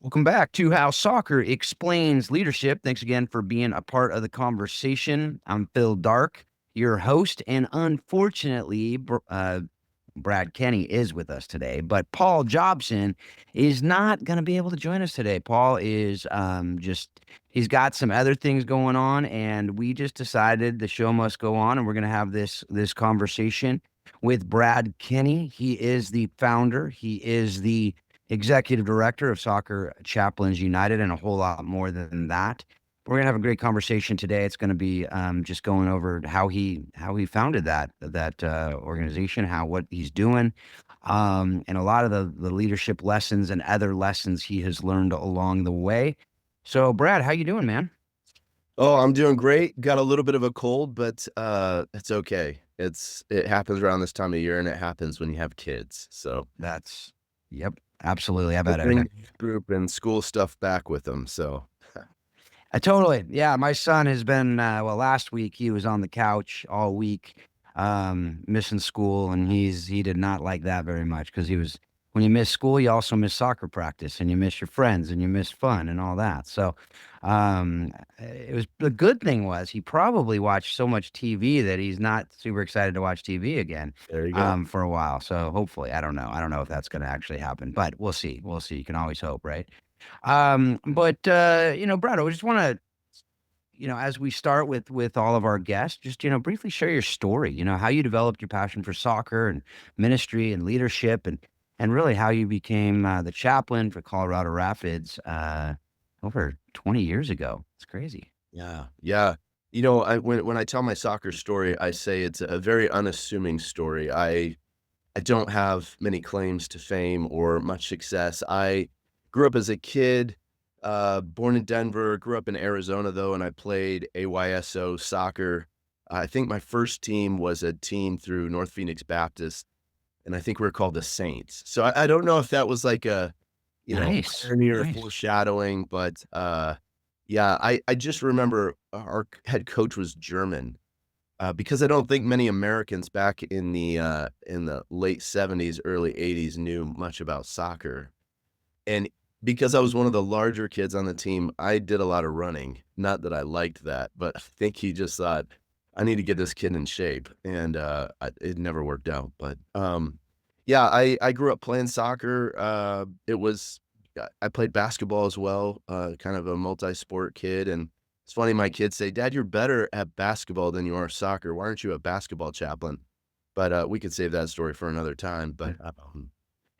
Welcome back to How Soccer Explains Leadership. Thanks again for being a part of the conversation. I'm Phil Dark, your host, and unfortunately, Brad Kenney is with us today, but Paul Jobson is not going to be able to join us today. Paul is he's got some other things going on, and we just decided the show must go on, and we're going to have this conversation with Brad Kenney. He is the founder. He is the executive director of Soccer Chaplains United, and a whole lot more than that. We're gonna have a great conversation today. It's gonna be just going over how he founded that organization, what he's doing, and a lot of the leadership lessons and other lessons he has learned along the way. So, Brad, how you doing, man? Oh, I'm doing great. Got a little bit of a cold, but it's okay. It happens around this time of year, and it happens when you have kids. So That's Yep, absolutely. I I bet. bring group and school stuff back with them. So Totally. Yeah, my son has been, well, last week he was on the couch all week, missing school, and he did not like that very much because when you miss school, you also miss soccer practice, and you miss your friends, and you miss fun and all that. So, it was the good thing was he probably watched so much TV that he's not super excited to watch TV again, there you go. for a while. So hopefully, I don't know. I don't know if that's going to actually happen, but we'll see. We'll see. You can always hope, right? But Brad, I just want to, as we start with all of our guests, just briefly share your story. How you developed your passion for soccer and ministry and leadership, and really how you became the chaplain for Colorado Rapids over 20 years ago. It's crazy. Yeah, yeah. When I tell my soccer story, I say it's a very unassuming story. I don't have many claims to fame or much success. I grew up as a kid, born in Denver, grew up in Arizona though, and I played AYSO soccer. I think my first team was a team through North Phoenix Baptist, and I think we were called the Saints. So I don't know if that was like a, Nice, irony or nice. foreshadowing, but yeah, I just remember our head coach was German. Because I don't think many Americans back in the late '70s, early '80s knew much about soccer, and because I was one of the larger kids on the team, I did a lot of running. Not that I liked that, but I think he just thought, "I need to get this kid in shape," and, it never worked out, but, yeah, I grew up playing soccer, I played basketball as well, kind of a multi-sport kid, and it's funny, my kids say, "Dad, you're better at basketball than you are soccer. Why aren't you a basketball chaplain?" But, we could save that story for another time, but,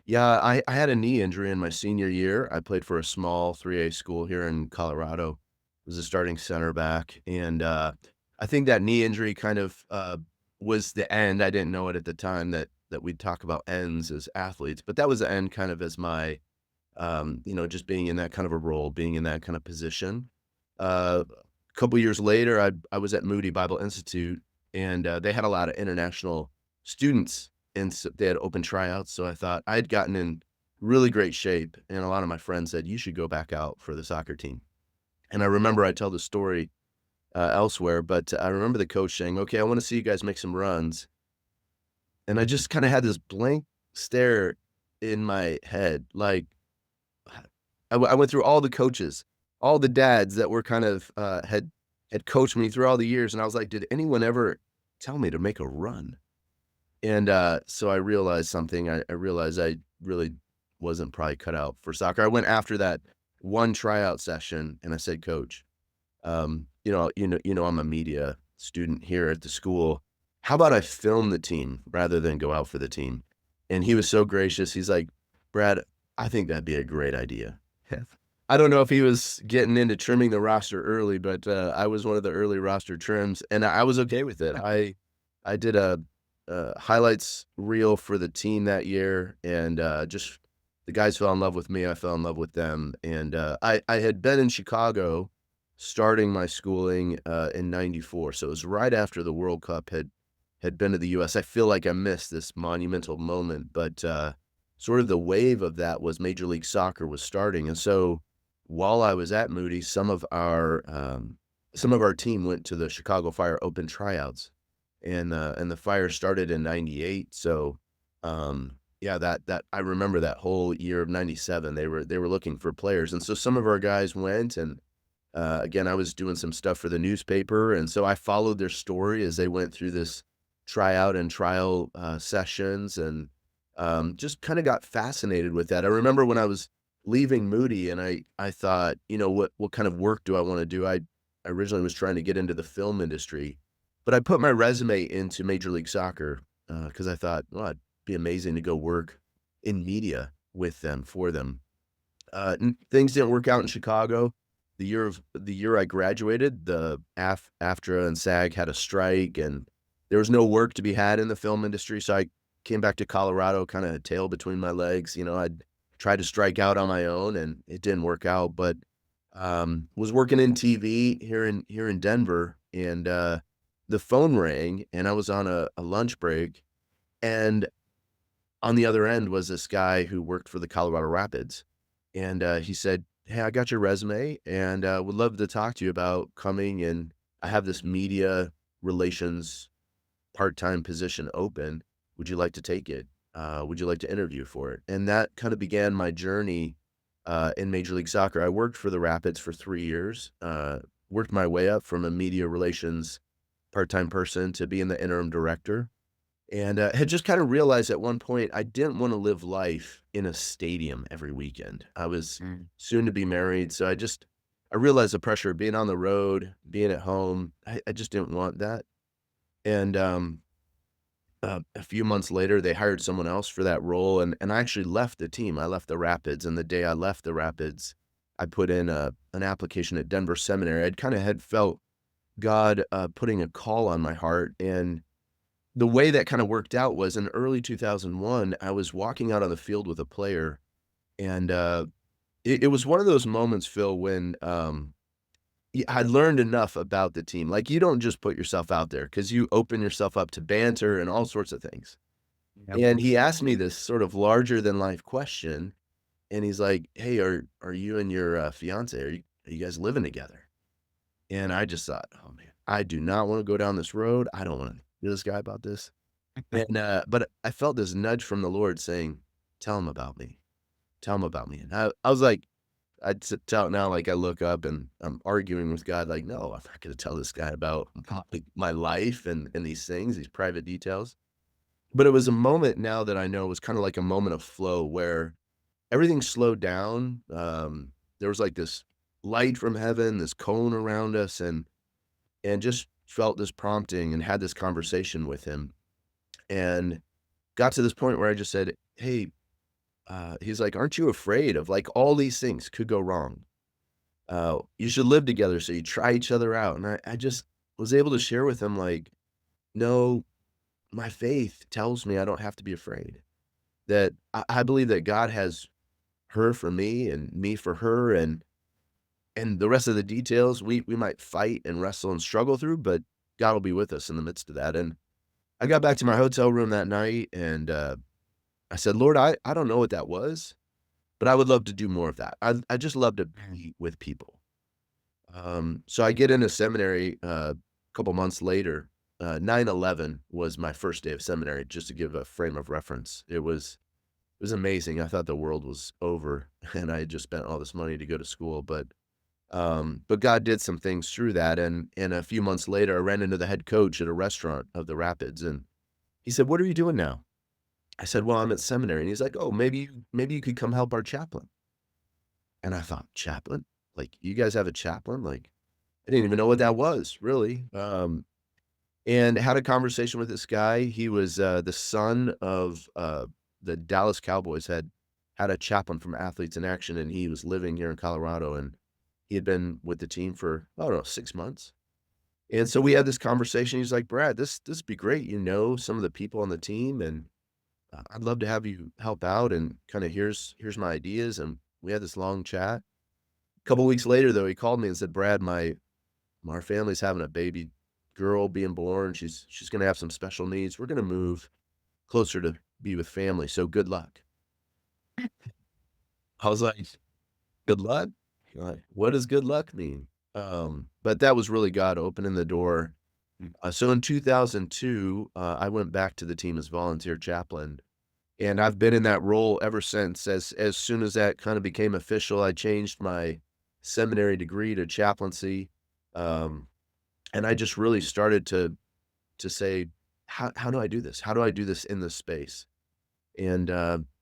yeah, I had a knee injury in my senior year. I played for a small 3A school here in Colorado. Was a starting center back, and, I think that knee injury kind of, was the end. I didn't know it at the time that we'd talk about ends as athletes, but that was the end kind of as my, just being in that kind of a role, being in that kind of position. A couple years later, I was at Moody Bible Institute, and, they had a lot of international students, and so they had open tryouts, so I thought I'd gotten in really great shape, and a lot of my friends said, "You should go back out for the soccer team." And I remember I tell the story, elsewhere, but I remember the coach saying, "Okay, I wanna see you guys make some runs." And I just kinda had this blank stare in my head, like, I went through all the coaches, all the dads that were kind of, had coached me through all the years, and I was like, "Did anyone ever tell me to make a run?" And, so I realized something. I realized I really wasn't probably cut out for soccer. I went after that one tryout session, and I said, "Coach, I'm a media student here at the school. How about I film the team rather than go out for the team?" And he was so gracious. He's like, "Brad, I think that'd be a great idea." I don't know if he was getting into trimming the roster early, but, I was one of the early roster trims, and I was okay with it. I did a highlights reel for the team that year, and, just the guys fell in love with me, I fell in love with them, and, I had been in Chicago starting my schooling, in '94, so it was right after the World Cup had been to the US. I feel like I missed this monumental moment, but, sort of the wave of that was Major League Soccer was starting, and so while I was at Moody, some of our team went to the Chicago Fire open tryouts, and the Fire started in '98, so, Yeah, that I remember that whole year of '97, they were looking for players, and so some of our guys went, and, again, I was doing some stuff for the newspaper, and so I followed their story as they went through this tryout and trial, sessions, and, just kinda got fascinated with that. I remember when I was leaving Moody and I thought, you know, "What kind of work do I wanna do?" I originally was trying to get into the film industry, but I put my resume into Major League Soccer, because I thought, "Well, it'd be amazing to go work in media with them, for them." N Things didn't work out in Chicago. The year I graduated, the AFTRA and SAG had a strike, and there was no work to be had in the film industry, so I came back to Colorado, kinda tail between my legs. You know, I'd tried to strike out on my own, and it didn't work out, but, was working in TV here in Denver, and, the phone rang, and I was on a lunch break, and on the other end was this guy who worked for the Colorado Rapids, and, he said, "Hey, I got your resume, and, would love to talk to you about coming, and I have this media relations part-time position open. Would you like to take it? Would you like to interview for it?" And that kinda began my journey, in Major League Soccer. I worked for the Rapids for 3 years, worked my way up from a media relations part-time person to being the interim director. And, had just kinda realized at one point I didn't wanna live life in a stadium every weekend. I was Mm. soon to be married, so I realized the pressure of being on the road, being at home. I just didn't want that. And, a few months later, they hired someone else for that role, and I actually left the team. I left the Rapids, and the day I left the Rapids, I put in an application at Denver Seminary. I'd kinda had felt God, putting a call on my heart, and the way that kinda worked out was in early 2001, I was walking out on the field with a player, and, it was one of those moments, Phil, when, I learned enough about the team. Like, you don't just put yourself out there because you open yourself up to banter and all sorts of things. Yep. And he asked me this sort of larger than life question, and he's like, "Hey, are you and your, fiancé, are you guys living together?" And I just thought, "Oh, man, I do not wanna go down this road. I don't wanna to this guy about this." And, but I felt this nudge from the Lord saying, "Tell him about me. Tell him about me." And I was like, I'd tell now, like, I look up and I'm arguing with God, like, "No, I'm not gonna tell this guy about, like, my life and these things, these private details." But it was a moment now that I know was kinda like a moment of flow where everything slowed down. There was, like, this light from heaven, this cone around us, and just felt this prompting and had this conversation with him, and got to this point where I just said, "Hey," he's like, "Aren't you afraid of, like, all these things could go wrong? You should live together so you try each other out." And I just was able to share with him, like, "No, my faith tells me I don't have to be afraid, that I believe that God has her for me and me for her, and the rest of the details we might fight and wrestle and struggle through, but God will be with us in the midst of that." And I got back to my hotel room that night, and, I said, "Lord, I don't know what that was, but I would love to do more of that. I just love to Mm. be with people." So I get into seminary, a couple months later. 9/11 was my first day of seminary, just to give a frame of reference. It was amazing. I thought the world was over, and I had just spent all this money to go to school, but God did some things through that, and a few months later, I ran into the head coach at a restaurant of the Rapids, and he said, "What are you doing now?" I said, "Well, I'm at seminary." And he's like, "Oh, maybe you could come help our chaplain." And I thought, "Chaplain? Like, you guys have a chaplain?" Like, I didn't even know what that was, really. And had a conversation with this guy. He was, the son of, the Dallas Cowboys had a chaplain from Athletes in Action, and he was living here in Colorado, and he had been with the team for, I don't know, 6 months. And so we had this conversation. He's like, "Brad, this'd be great. You know some of the people on the team, and I'd love to have you help out, and kinda here's my ideas." And we had this long chat. A couple weeks later, though, he called me and said, "Brad, our family's having a baby girl being born. She's gonna have some special needs. We're gonna move closer to be with family, so good luck." I was like, "Good luck?" Like, what does good luck mean? But that was really God opening the door. Mm. So in 2002, I went back to the team as volunteer chaplain. And I've been in that role ever since. As soon as that kind of became official, I changed my seminary degree to chaplaincy, um, and I just really started to say, how do I do this? How do I do this in this space?" And,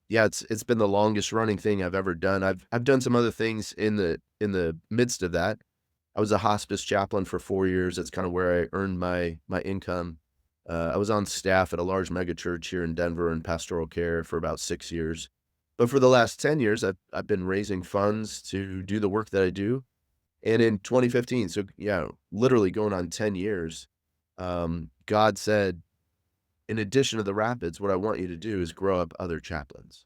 yeah, it's been the longest running thing I've ever done. I've done some other things in the midst of that. I was a hospice chaplain for 4 years. That's kinda where I earned my income. I was on staff at a large megachurch here in Denver in pastoral care for about 6 years. But for the last 10 years, I've been raising funds to do the work that I do. And in 2015, so yeah, literally going on 10 years, God said, "In addition to the Rapids, what I want you to do is grow up other chaplains."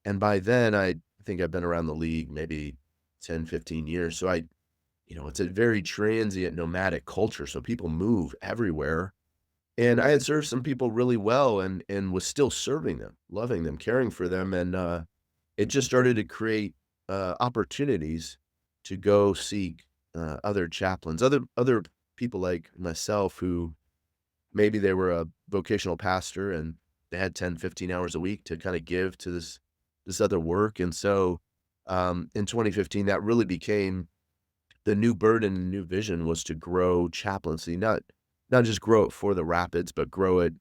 And by then, I think I've been around the league maybe 10, 15 years. So it's a very transient nomadic culture. So people move everywhere. And I had served some people really well and was still serving them, loving them, caring for them. And it just started to create opportunities to go seek other chaplains, other people like myself who maybe they were a vocational pastor and they had 10, 15 hours a week to kind of give to this other work. And so in 2015, that really became the new burden and new vision was to grow chaplaincy, not just grow it for the Rapids, but grow it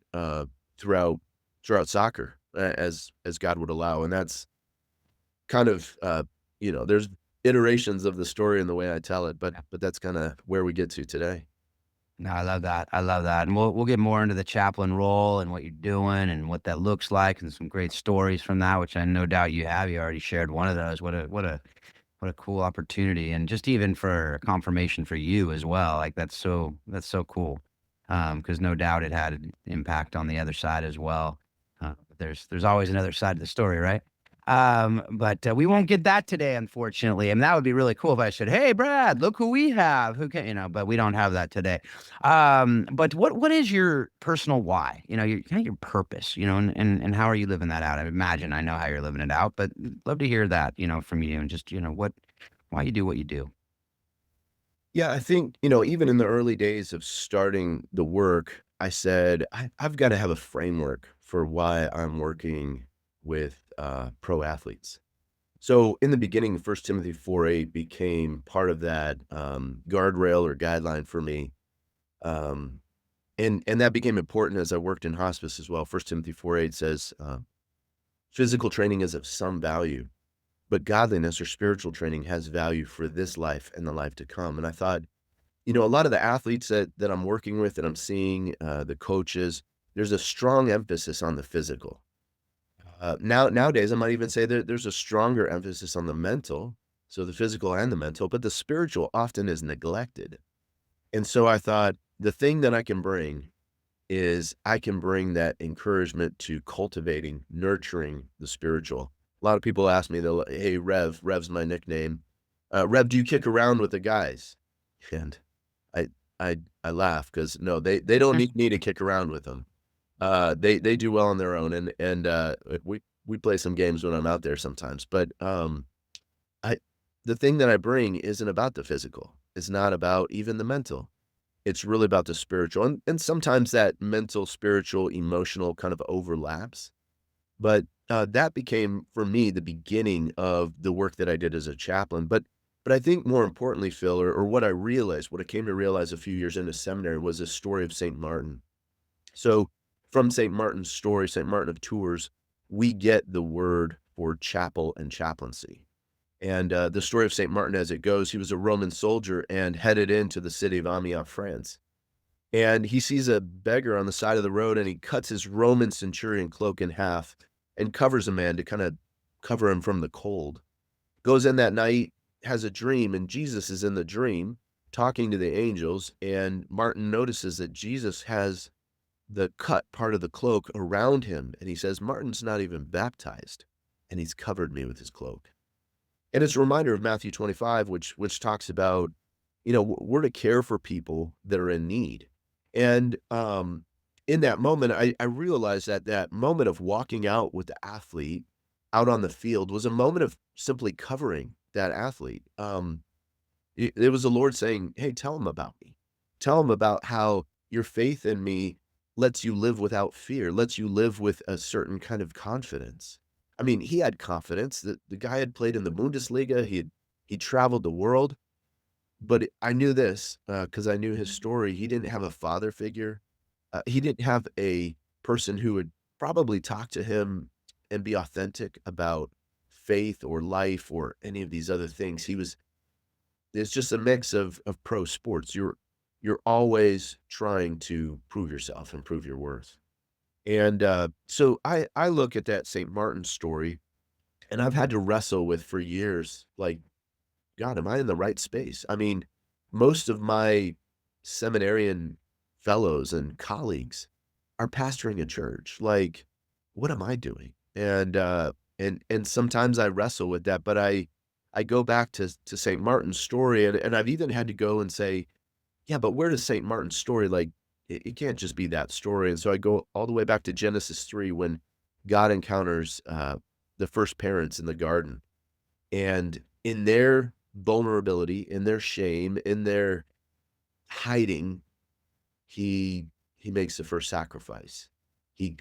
throughout soccer as God would allow. And that's kind of there's iterations of the story and the way I tell it, but that's kind of where we get to today. No, I love that. I love that. And we'll get more into the chaplain role and what you're doing and what that looks like and some great stories from that, which I no doubt you have. You already shared one of those. What a cool opportunity. And just even for confirmation for you as well. Like that's so cool. Because no doubt it had an impact on the other side as well. There's always another side of the story, right? But we won't get that today, unfortunately. And that would be really cool if I said, "Hey, Brad, look who we have." Who can, but we don't have that today. But what is your personal why? Your kind of your purpose, and how are you living that out? I imagine I know how you're living it out, but love to hear that, from you and just, why you do what you do. Yeah, I think, even in the early days of starting the work, I said, I've got to have a framework for why I'm working with pro athletes. So in the beginning, 1 Timothy 4:8 became part of that guardrail or guideline for me. Um, and that became important as I worked in hospice as well. 1 Timothy 4:8 says, physical training is of some value, but godliness or spiritual training has value for this life and the life to come. And I thought, a lot of the athletes that I'm working with, that I'm seeing, the coaches, there's a strong emphasis on the physical. Nowadays, I might even say that there's a stronger emphasis on the mental, so the physical and the mental, but the spiritual often is neglected. And so I thought the thing that I can bring is I can bring that encouragement to cultivating, nurturing the spiritual. A lot of people ask me, they'll, "Hey, Rev's my nickname. Rev, do you kick around with the guys?" And I I laugh because no, they don't need me to kick around with them. They do well on their own, and we play some games when I'm out there sometimes. But I the thing that I bring isn't about the physical. It's not about even the mental. It's really about the spiritual, and sometimes that mental, spiritual, emotional kind of overlaps. But, that became, for me, the beginning of the work that I did as a chaplain. But I think more importantly, Phil, or what I realized, what I came to realize a few years into seminary was the story of Saint Martin. So, from Saint Martin's story, Saint Martin of Tours, we get the word for chapel and chaplaincy. And, the story of Saint Martin as it goes, he was a Roman soldier and headed into the city of Amiens, France. And he sees a beggar on the side of the road, and he cuts his Roman centurion cloak in half and covers a man to kinda cover him from the cold. Goes in that night, has a dream, and Jesus is in the dream talking to the angels, and Martin notices that Jesus has the cut part of the cloak around him, and he says, "Martin's not even baptized, and he's covered me with his cloak." And it's a reminder of Matthew 25, which talks about, we're to care for people that are in need. And, in that moment, I realized that that moment of walking out with the athlete out on the field was a moment of simply covering that athlete. It was the Lord saying, "Hey, tell him about me. Tell him about how your faith in me lets you live without fear, lets you live with a certain kind of confidence. I mean, he had confidence that the guy had played in the Bundesliga, he traveled the world, but I knew this, because I knew his story. He didn't have a father figure. He didn't have a person who would probably talk to him and be authentic about faith or life or any of these other things. It's just a mix of pro sports. You're always trying to prove yourself and prove your worth. And, so I look at that St. Martin story, and I've had to wrestle with for years, like, God, am I in the right space? I mean, most of my seminarian fellows and colleagues are pastoring a church. Like, what am I doing? And sometimes I wrestle with that, but I go back to St. Martin's story, and I've even had to go and say, yeah, but where does St. Martin's story, like, it can't just be that story, and so I go all the way back to Genesis 3 when God encounters, the first parents in the garden, and in their vulnerability, in their shame, in their hiding, he he makes the first sacrifice. He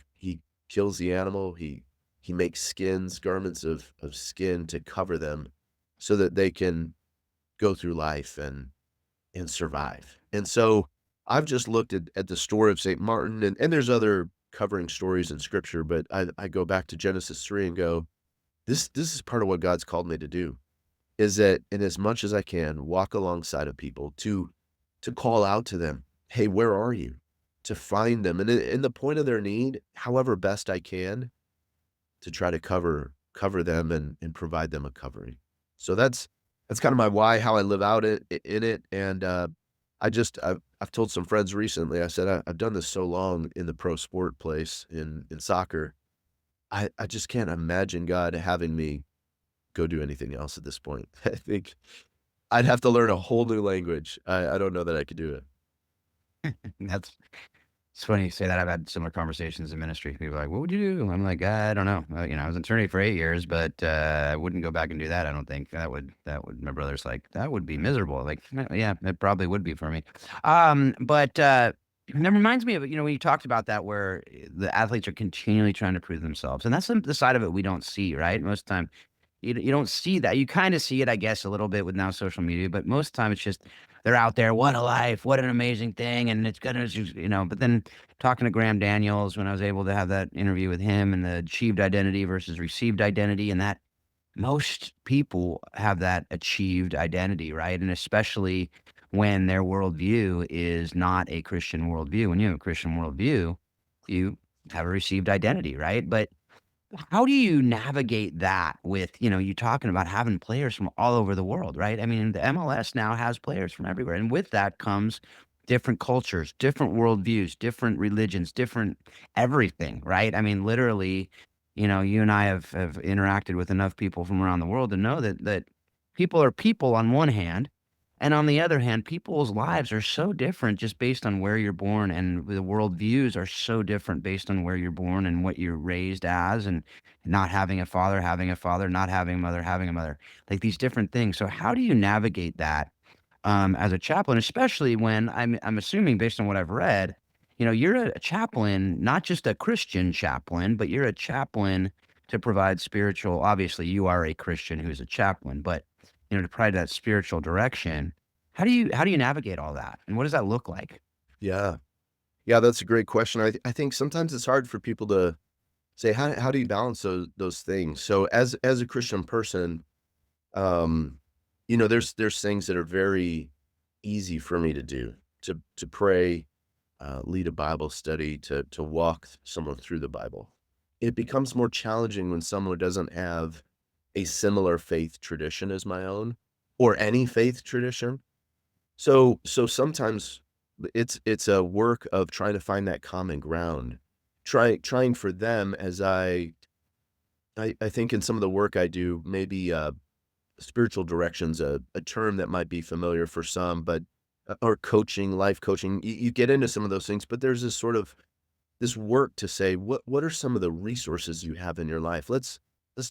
kills the animal, he makes skins, garments of skin to cover them so that they can go through life and survive. And so I've just looked at the story of St. Martin, and there's other covering stories in scripture, but I go back to Genesis 3 and go, this is part of what God's called me to do, is that in as much as I can, walk alongside of people to call out to them, "Hey, where are you?" To find them, and in the point of their need, however best I can, to try to cover them and provide them a covering. So that's kinda my why, how I live out it in it, and, I've told some friends recently, I said, I've done this so long in the pro sport place in soccer, I just can't imagine God having me go do anything else at this point. I think I'd have to learn a whole new language. I don't know that I could do it. That's it's funny you say that. I've had similar conversations in ministry. People are like, "What would you do?" I'm like, "I don't know. I was an attorney for 8 years, but, I wouldn't go back and do that, I don't think. That would" my brother's like, "That would be miserable." Like, Yeah, it probably would be for me." But, that reminds me of, when you talked about that where, the athletes are continually trying to prove themselves, and that's the side of it we don't see, right? Most of the time you don't see that. You kinda see it, I guess, a little bit with now social media, but most of the time it's just they're out there, "What a life, what an amazing thing, and it's gonna just," but then talking to Graham Daniels when I was able to have that interview with him and the achieved identity versus received identity, and that most people have that achieved identity, right? And especially when their worldview is not a Christian worldview. When you have a Christian worldview, you have a received identity, right? But how do you navigate that with, you talking about having players from all over the world, right? I mean, the MLS now has players from everywhere. And with that comes different cultures, different worldviews, different religions, different everything, right? I mean, literally, you and I have interacted with enough people from around the world to know that people are people on one hand, and on the other hand, people's lives are so different just based on where you're born, and the worldviews are so different based on where you're born and what you're raised as, and not having a father, not having a mother, having a mother, like these different things. So how do you navigate that as a chaplain, especially when I'm assuming based on what I've read, you're a chaplain, not just a Christian chaplain, but you're a chaplain to provide spiritual. Obviously, you are a Christian who's a chaplain, but to provide that spiritual direction. How do you navigate all that, and what does that look like? Yeah. Yeah, that's a great question. I think sometimes it's hard for people to say, how do you balance those things? So as a Christian person, um, there's things that are very easy for me to do, to pray, lead a Bible study, to walk someone through the Bible. It becomes more challenging when someone doesn't have a similar faith tradition as my own, or any faith tradition. So sometimes it's a work of trying to find that common ground. Trying for them as I think in some of the work I do, maybe, spiritual direction's a term that might be familiar for some, but or coaching, life coaching, you get into some of those things, but there's this sort of this work to say, what are some of the resources you have in your life? Let's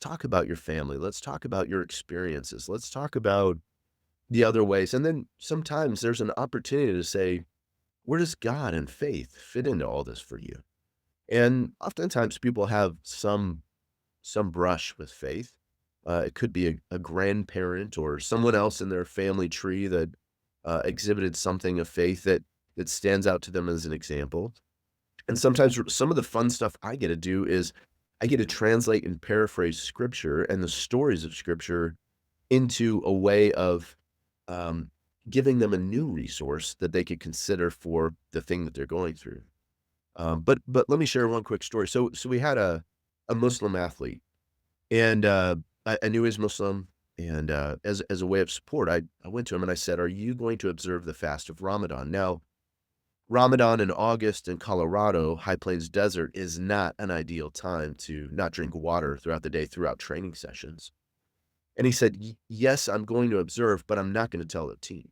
talk about your family. Let's talk about your experiences. Let's talk about the other ways. And then sometimes there's an opportunity to say, where does God and faith fit into all this for you? And oftentimes people have some brush with faith. It could be a grandparent or someone else in their family tree that exhibited something of faith that stands out to them as an example. And sometimes some of the fun stuff I get to do is I get to translate and paraphrase scripture and the stories of scripture into a way of um, giving them a new resource that they could consider for the thing that they're going through. But let me share one quick story. So we had a Muslim athlete, and I knew he was Muslim, and as a way of support, I went to him and I said, "Are you going to observe the fast of Ramadan?" Now, Ramadan in August in Colorado, High Plains Desert, is not an ideal time to not drink water throughout the day, throughout training sessions. And he said, Yes, I'm going to observe, but I'm not going to tell the team."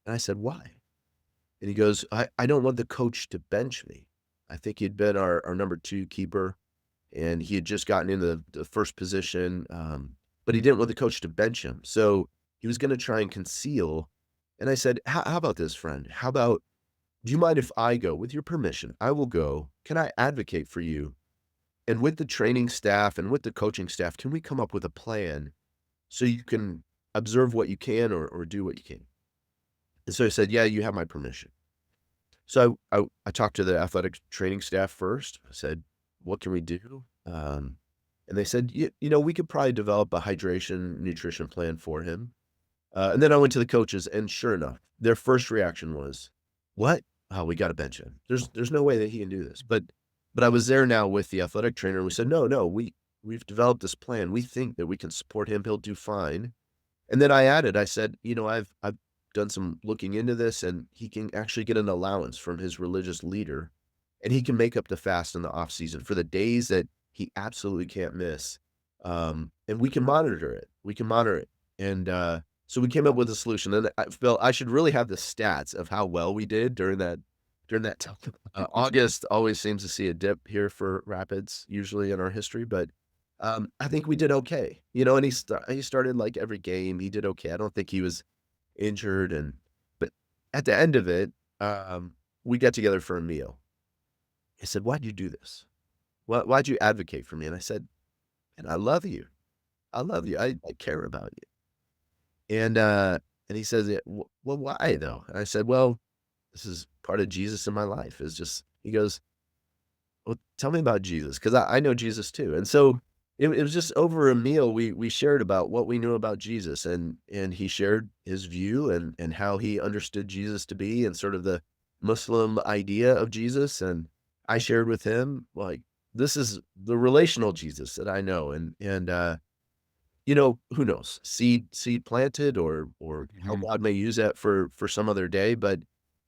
And I said, "Why?" And he goes, I don't want the coach to bench me. I think he'd been our number two keeper, and he had just gotten into the first position, but he didn't want the coach to bench him. So he was going to try and conceal. And I said, how about this, friend? How about, do you mind if I go? With your permission, I will go. Can I advocate for you? And with the training staff and with the coaching staff, can we come up with a plan so you can observe what you can or do what you can? And so he said, "Yeah, you have my permission." So I talked to the athletic training staff first. I said, "What can we do?" And they said, you know, we could probably develop a hydration nutrition plan for him." And then I went to the coaches, and sure enough, their first reaction was, "What? Oh, we got to bench him. There's no way that he can do this." But I was there now with the athletic trainer, and we said, "No, no, we've developed this plan. We think that we can support him. He'll do fine." And then I added, I said, "You know, I've done some looking into this, and he can actually get an allowance from his religious leader, and he can make up the fast in the off season for the days that he absolutely can't miss. And we can monitor it. We can monitor it." And so we came up with a solution, and I felt I should really have the stats of how well we did during that time. August always seems to see a dip here for Rapids, usually in our history, but I think we did okay. You know, and he started like every game. He did okay. I don't think he was injured, but at the end of it, we got together for a meal. He said, "Why'd you do this? Why'd you advocate for me?" And I said, "And I love you. I love you. I care about you." And he says, "Yeah, well, why though?" And I said, "Well, this is part of Jesus in my life." Is just he goes, "Well, tell me about Jesus, because I know Jesus too." And so it was just over a meal, we shared about what we knew about Jesus, and he shared his view and how he understood Jesus to be and sort of the Muslim idea of Jesus, and I shared with him, like, this is the relational Jesus that I know, and you know, who knows? Seed planted or how Mhm. God may use that for some other day, but,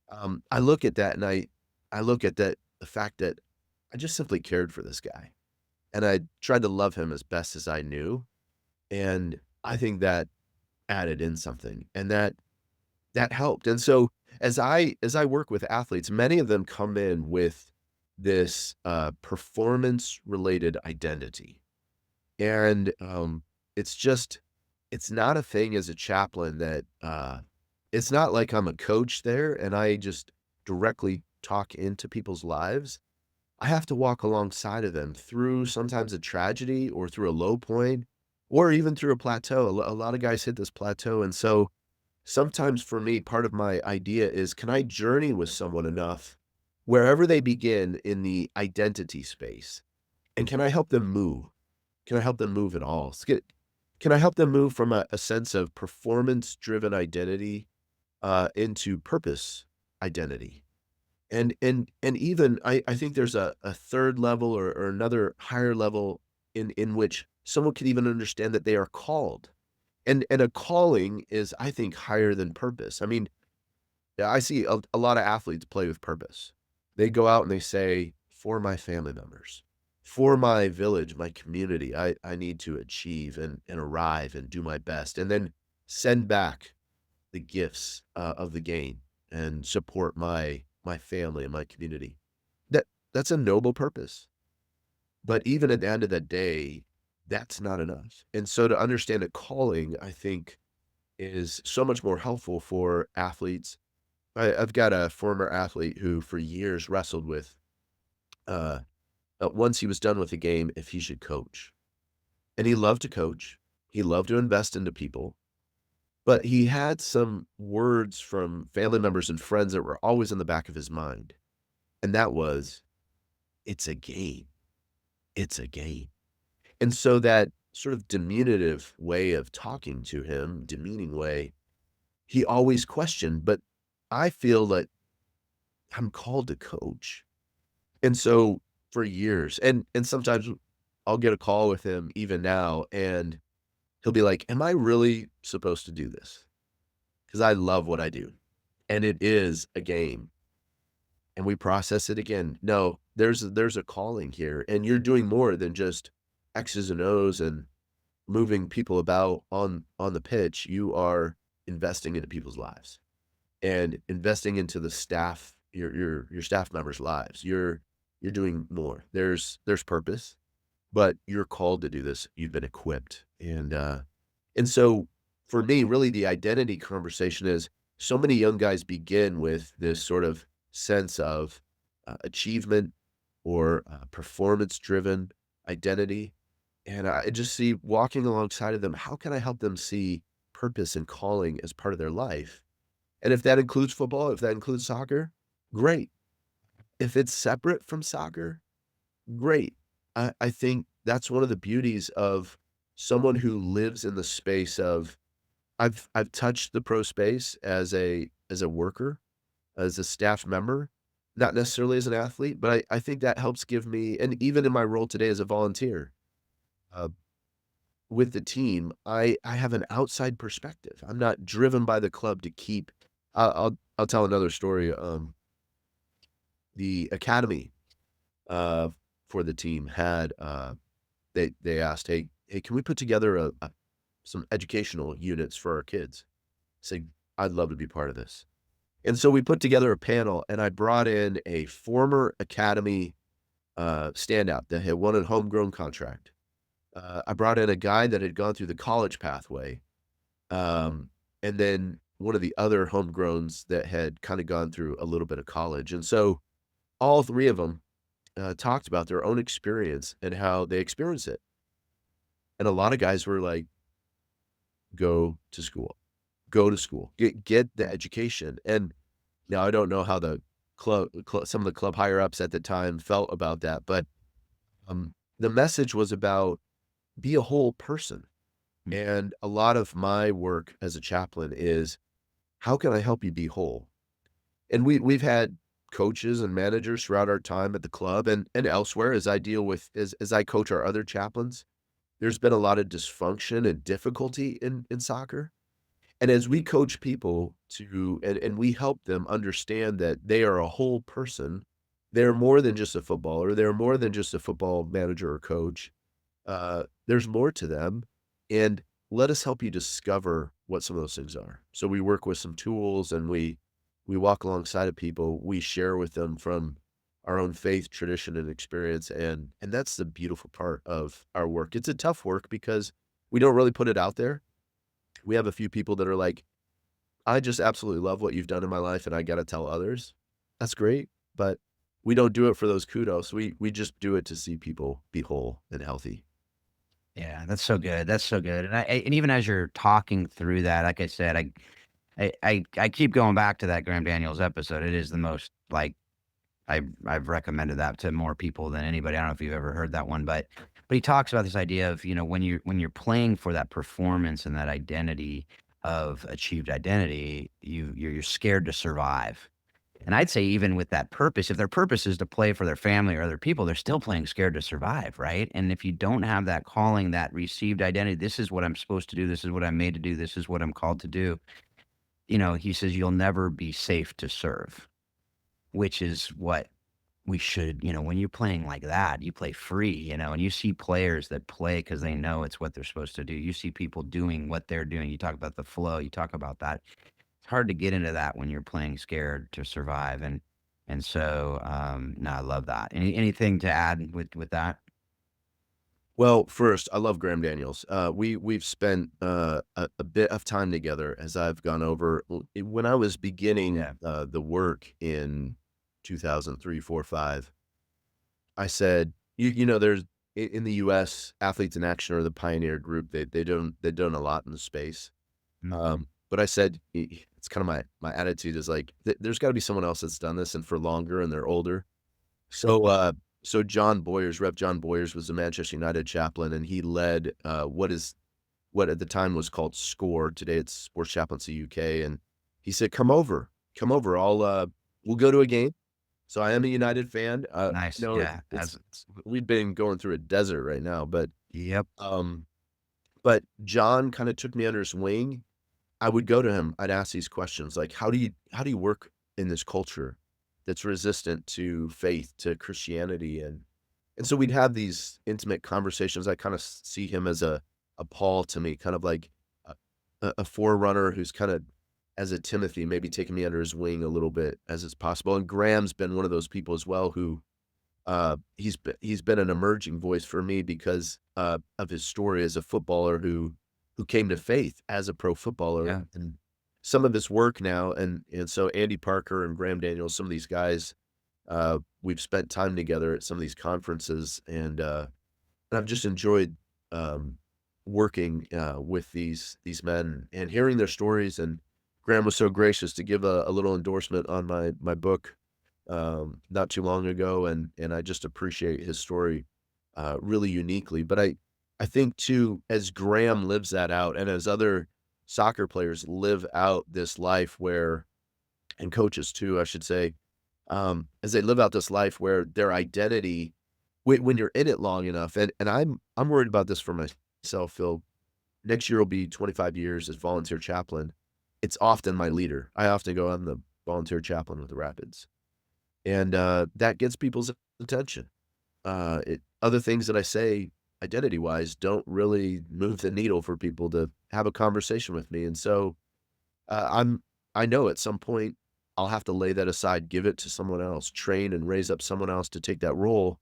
I look at that and I look at the fact that I just simply cared for this guy, and I tried to love him as best as I knew, and I think that added in something, and that helped. And so as I work with athletes, many of them come in with this, performance-related identity, and, it's just it's not a thing as a chaplain that, it's not like I'm a coach there and I just directly talk into people's lives. I have to walk alongside of them through sometimes a tragedy or through a low point or even through a plateau. A lot of guys hit this plateau. And so sometimes for me, part of my idea is, can I journey with someone enough wherever they begin in the identity space? And can I help them move? Can I help them move at all? Can I help them move from a sense of performance driven identity into purpose identity? And even I think there's a third level or another higher level in which someone can even understand that they are called. And a calling is, I think, higher than purpose. I mean, yeah, I see a lot of athletes play with purpose. They go out and they say, "For my family members, for my village, my community, I need to achieve and arrive and do my best," and then send back the gifts, of the game and support my family and my community. That's a noble purpose, but even at the end of the day, that's not enough, and so to understand a calling, I think, is so much more helpful for athletes, I've got a former athlete who for years wrestled with, uh, once he was done with the game, if he should coach. And he loved to coach. He loved to invest into people, but he had some words from family members and friends that were always in the back of his mind. And that was, it's a game. It's a game. And so that sort of diminutive way of talking to him, demeaning way, he always questioned, but I feel that I'm called to coach. And so for years, and sometimes I'll get a call with him even now, and he'll be like, "Am I really supposed to do this? Because I love what I do, and it is a game." And we process it again. No, there's a calling here, and you're doing more than just X's and O's and moving people about on the pitch. You are investing into people's lives and investing into the staff, your staff members' lives. You're doing more. There's purpose, but you're called to do this. You've been equipped. And so for me, really the identity conversation is so many young guys begin with this sort of sense of achievement or performance driven identity. And I just see walking alongside of them, how can I help them see purpose and calling as part of their life? And if that includes football, if that includes soccer, great. If it's separate from soccer, great. I think that's one of the beauties of someone who lives in the space of I've touched the pro space as a worker, as a staff member, not necessarily as an athlete, but I think that helps give me and even in my role today as a volunteer, uh, with the team, I have an outside perspective. I'm not driven by the club to keep I'll tell another story, the academy, uh, for the team had, they asked, "Hey, can we put together a some educational units for our kids?" Say, "I'd love to be part of this." And so we put together a panel, and I brought in a former academy, standout that had won a homegrown contract. I brought in a guy that had gone through the college pathway, and then one of the other homegrowns that had kinda gone through a little bit of college, and so all 3 of them talked about their own experience and how they experienced it. And a lot of guys were like, "Go to school. Go to school. Get the education." And now I don't know how the some of the club higher ups at the time felt about that, but, the message was about be a whole person. Mm. And a lot of my work as a chaplain is, how can I help you be whole? And we've had coaches and managers throughout our time at the club and elsewhere as I deal with as I coach our other chaplains. There's been a lot of dysfunction and difficulty in soccer. And as we coach people to and we help them understand that they are a whole person, they're more than just a footballer, they're more than just a football manager or coach. There's more to them, and let us help you discover what some of those things are. So we work with some tools and we walk alongside of people. We share with them from our own faith, tradition, and experience, and that's the beautiful part of our work. It's a tough work because we don't really put it out there. We have a few people that are like, "I just absolutely love what you've done in my life, and I gotta tell others." That's great, but we don't do it for those kudos. We just do it to see people be whole and healthy. Yeah, that's so good. That's so good. And even as you're talking through that, like I said, I keep going back to that Graham Daniels episode. It is the most like I've recommended that to more people than anybody. I don't know if you've ever heard that one, but he talks about this idea of, when you're playing for that performance and that identity of achieved identity, you're scared to survive. And I'd say even with that purpose, if their purpose is to play for their family or other people, they're still playing scared to survive, right? And if you don't have that calling, that received identity, this is what I'm supposed to do, this is what I'm made to do, this is what I'm called to do. He says you'll never be safe to serve, which is what we should, when you're playing like that, you play free, and you see players that play because they know it's what they're supposed to do. You see people doing what they're doing. You talk about the flow, you talk about that. It's hard to get into that when you're playing scared to survive. And so, no, I love that. Anything to add with that? Well, first, I love Graham Daniels. We've spent a bit of time together as I've gone over when I was beginning Yeah. the work in 2003, 4, 5. I said, you know, there's in the U.S. Athletes in Action are the pioneer group. They've done a lot in the space. Mhm. But I said it's kind of my attitude is like there's got to be someone else that's done this and for longer and they're older. So, so John Boyers, Rev. John Boyers was a Manchester United chaplain, and he led, what at the time was called SCORE. Today it's Sports Chaplaincy UK, and he said, come over, we'll go to a game." So I am a United fan. Nice. No, Yeah. it's As we've been going through a desert right now, Yep. um, but John kinda took me under his wing. I would go to him, I'd ask these questions, like, how do you work in this culture that's resistant to faith, to Christianity?" And so we'd have these intimate conversations. I kinda see him as a Paul to me, kind of like a a forerunner who's kinda, as a Timothy, maybe taking me under his wing a little bit as is possible, and Graham's been one of those people as well who, he's been an emerging voice for me because, of his story as a footballer who came to faith as a pro footballer, Yeah. and some of his work now, and so Andy Parker and Graham Daniels, some of these guys, we've spent time together at some of these conferences, and I've just enjoyed, working, with these men and hearing their stories, and Graham was so gracious to give a little endorsement on my book, not too long ago, and I just appreciate his story, really uniquely. But I think too, as Graham lives that out and as other soccer players live out this life where and coaches too, I should say, as they live out this life where their identity when you're in it long enough, and I'm worried about this for myself, Phil. Next year will be 25 years as volunteer chaplain. It's often my leader. I often go, "I'm the volunteer chaplain with the Rapids." And, that gets people's attention. Other things that I say identity-wise don't really move the needle for people to have a conversation with me, and so, I know at some point I'll have to lay that aside, give it to someone else, train and raise up someone else to take that role.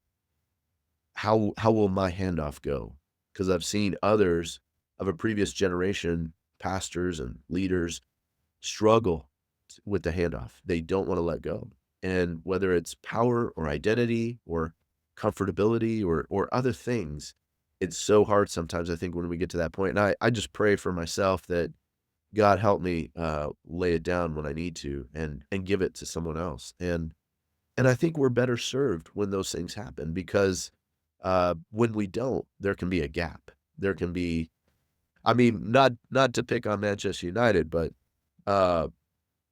How will my handoff go? Because 'Cause I've seen others of a previous generation, pastors and leaders, struggle with the handoff. They don't wanna let go. And whether it's power or identity or comfortability or other things, it's so hard sometimes, I think, when we get to that point. And I just pray for myself that God help me, lay it down when I need to and give it to someone else. And I think we're better served when those things happen because, when we don't, there can be a gap. There can be I mean, not to pick on Manchester United, but, uh,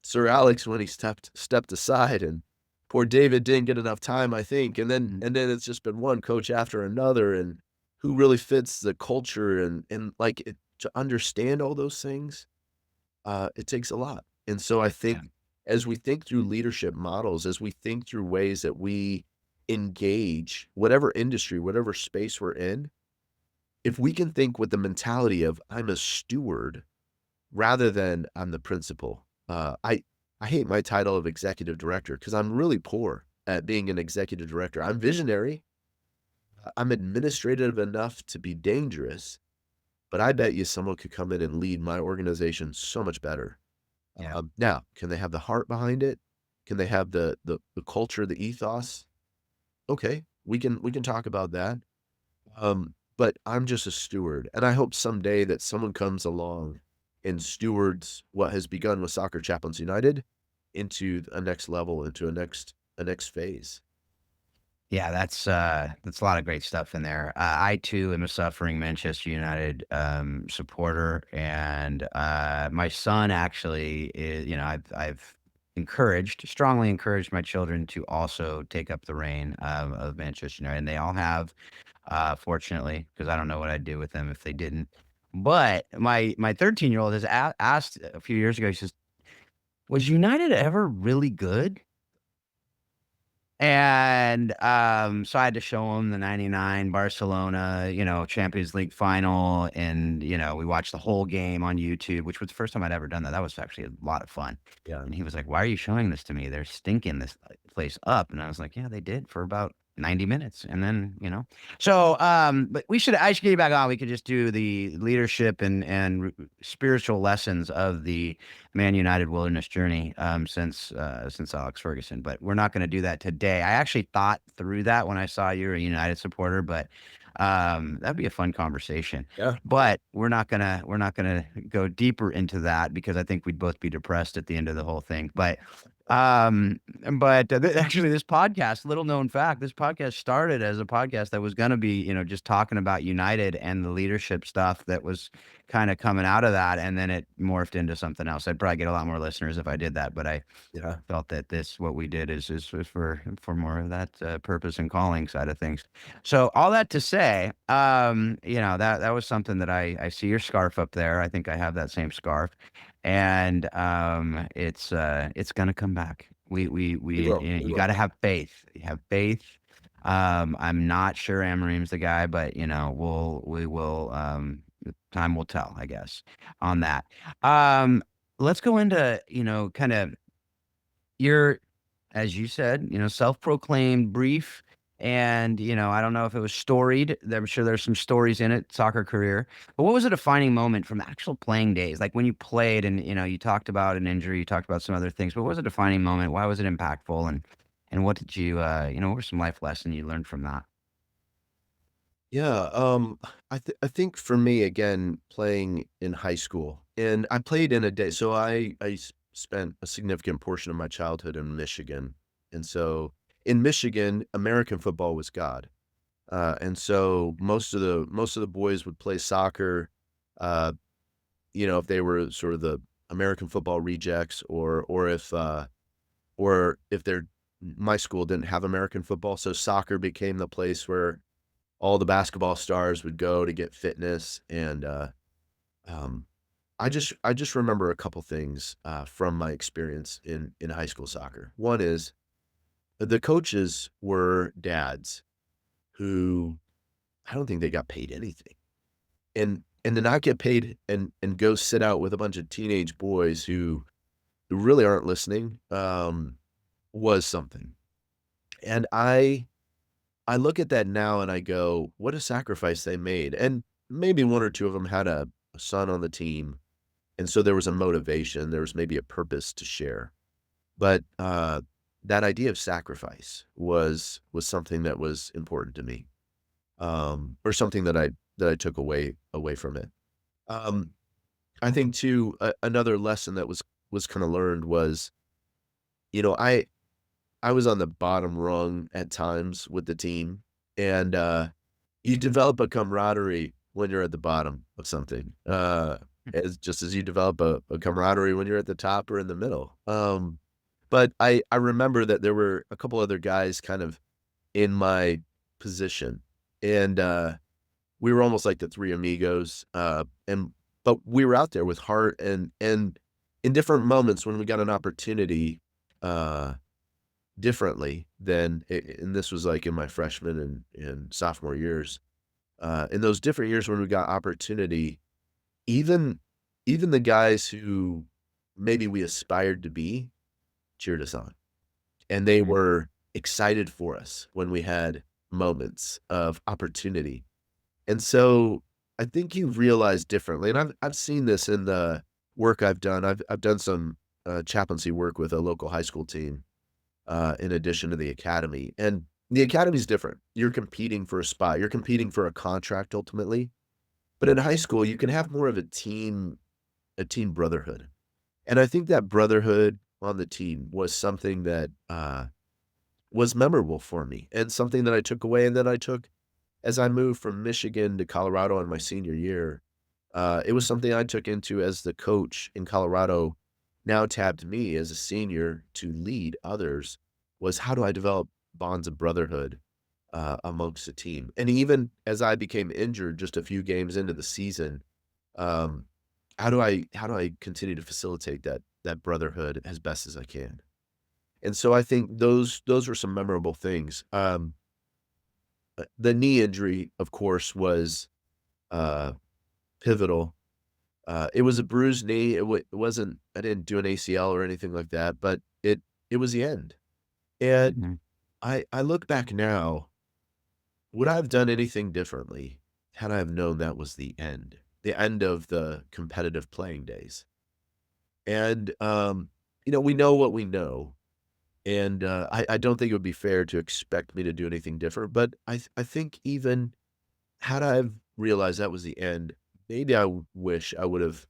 Sir Alex, when he stepped aside and poor David didn't get enough time, I think, Mhm. and then it's just been one coach after another, and who really fits the culture and, like, to understand all those things, it takes a lot. And so I Yeah. think as we think through leadership models, as we think through ways that we engage whatever industry, whatever space we're in, if we can think with the mentality of I'm a steward rather than I'm the principal. I hate my title of executive director because I'm really poor at being an executive director. I'm visionary. I'm administrative enough to be dangerous, but I bet you someone could come in and lead my organization so much better. Yeah. Now, can they have the heart behind it? Can they have the culture, the ethos? Okay, we can talk about that. But I'm just a steward, and I hope someday that someone comes along and stewards what has begun with Soccer Chaplains United into a next level, into a next phase. Yeah, that's a lot of great stuff in there. I too am a suffering Manchester United supporter, and my son actually is. I've strongly encouraged my children to also take up the reign of Manchester United, and they all have, fortunately, because I don't know what I'd do with them if they didn't. But my 13-year-old has asked a few years ago. He says, "Was United ever really good?" And, so I had to show him the '99 Barcelona, Champions League final, and, we watched the whole game on YouTube, which was the first time I'd ever done that. That was actually a lot of fun. Yeah. And he was like, "Why are you showing this to me? They're stinking this place up." And I was like, "Yeah, they did for about, 90 minutes and then, so but I should get you back on. We could just do the leadership and spiritual lessons of the Man United Wilderness Journey since Alex Ferguson, but we're not going to do that today. I actually thought through that when I saw you're a United supporter, but that'd be a fun conversation. Yeah. But we're not gonna go deeper into that because I think we'd both be depressed at the end of the whole thing. Um, but actually, this podcast, little known fact, this podcast started as a podcast that was going to be, just talking about United and the leadership stuff that was kind of coming out of that. And then it morphed into something else. I'd probably get a lot more listeners if I did that. But I Yeah. felt that what we did is for more of that purpose and calling side of things. So all that to say, that was something that I see your scarf up there. I think I have that same scarf, and it's gonna come back. We will. We You will. got to have faith. You have faith. I'm not sure Amarim's the guy, but we will. Time will tell, I guess, on that. Let's go into kind of your, as you said, self-proclaimed brief. And, I don't know if it was storied. I'm sure there's some stories in it, soccer career. But what was a defining moment from actual playing days? Like when you played and, you talked about an injury, you talked about some other things, but what was a defining moment? Why was it impactful? And what did you, what were some life lessons you learned from that? Yeah, I think for me, again, playing in high school, and I played in a day so I spent a significant portion of my childhood in Michigan, and so in Michigan, American football was God, and so most of the boys would play soccer, uh, if they were sort of the American football rejects or if their my school didn't have American football, so soccer became the place where all the basketball stars would go to get fitness, and, um, I just remember a couple things, from my experience in high school soccer. One is the coaches were dads who I don't think they got paid anything, and to not get paid and go sit out with a bunch of teenage boys who really aren't listening, was something, and I look at that now and I go, "What a sacrifice they made," and maybe 1 or 2 of them had a son on the team, and so there was a motivation, there was maybe a purpose to share, but, that idea of sacrifice was something that was important to me, or something that I took away from it. Um, I think too, another lesson that was kinda learned was, you know, I was on the bottom rung at times with the team, and, you develop a camaraderie when you're at the bottom of something, as just as you develop a camaraderie when you're at the top or in the middle, but I remember that there were a couple other guys kind of in my position, and, we were almost like the 3 amigos, but we were out there with heart and in different moments when we got an opportunity, uh differently than and this was, like, in my freshman and sophomore years. In those different years when we got opportunity, even even the guys who maybe we aspired to be cheered us on, and they Mhm. were excited for us when we had moments of opportunity. And so, I think you realize differently, and I've seen this in the work I've done. I've done some, chaplaincy work with a local high school team, in addition to the academy. And the academy is different. You're competing for a spot. You're competing for a contract ultimately. But in high school, you can have more of a team brotherhood. And I think that brotherhood on the team was something that was memorable for me and something that I took away and that I took as I moved from Michigan to Colorado in my senior year. It was something I took into as the coach in Colorado now tabbed me as a senior to lead others was how do I develop bonds of brotherhood, amongst the team? And even as I became injured just a few games into the season, um, how do I continue to facilitate that brotherhood as best as I can? And so I think those were some memorable things. The knee injury, of course, was, uh, pivotal. It was a bruised knee. It wasn't I didn't do an ACL or anything like that, but it was the end. And Mhm. I look back now Would I have done anything differently had I have known that was the end of the competitive playing days? And, we know what we know, and, I don't think it would be fair to expect me to do anything different, but I think even had I have realized that was the end, maybe wish I would have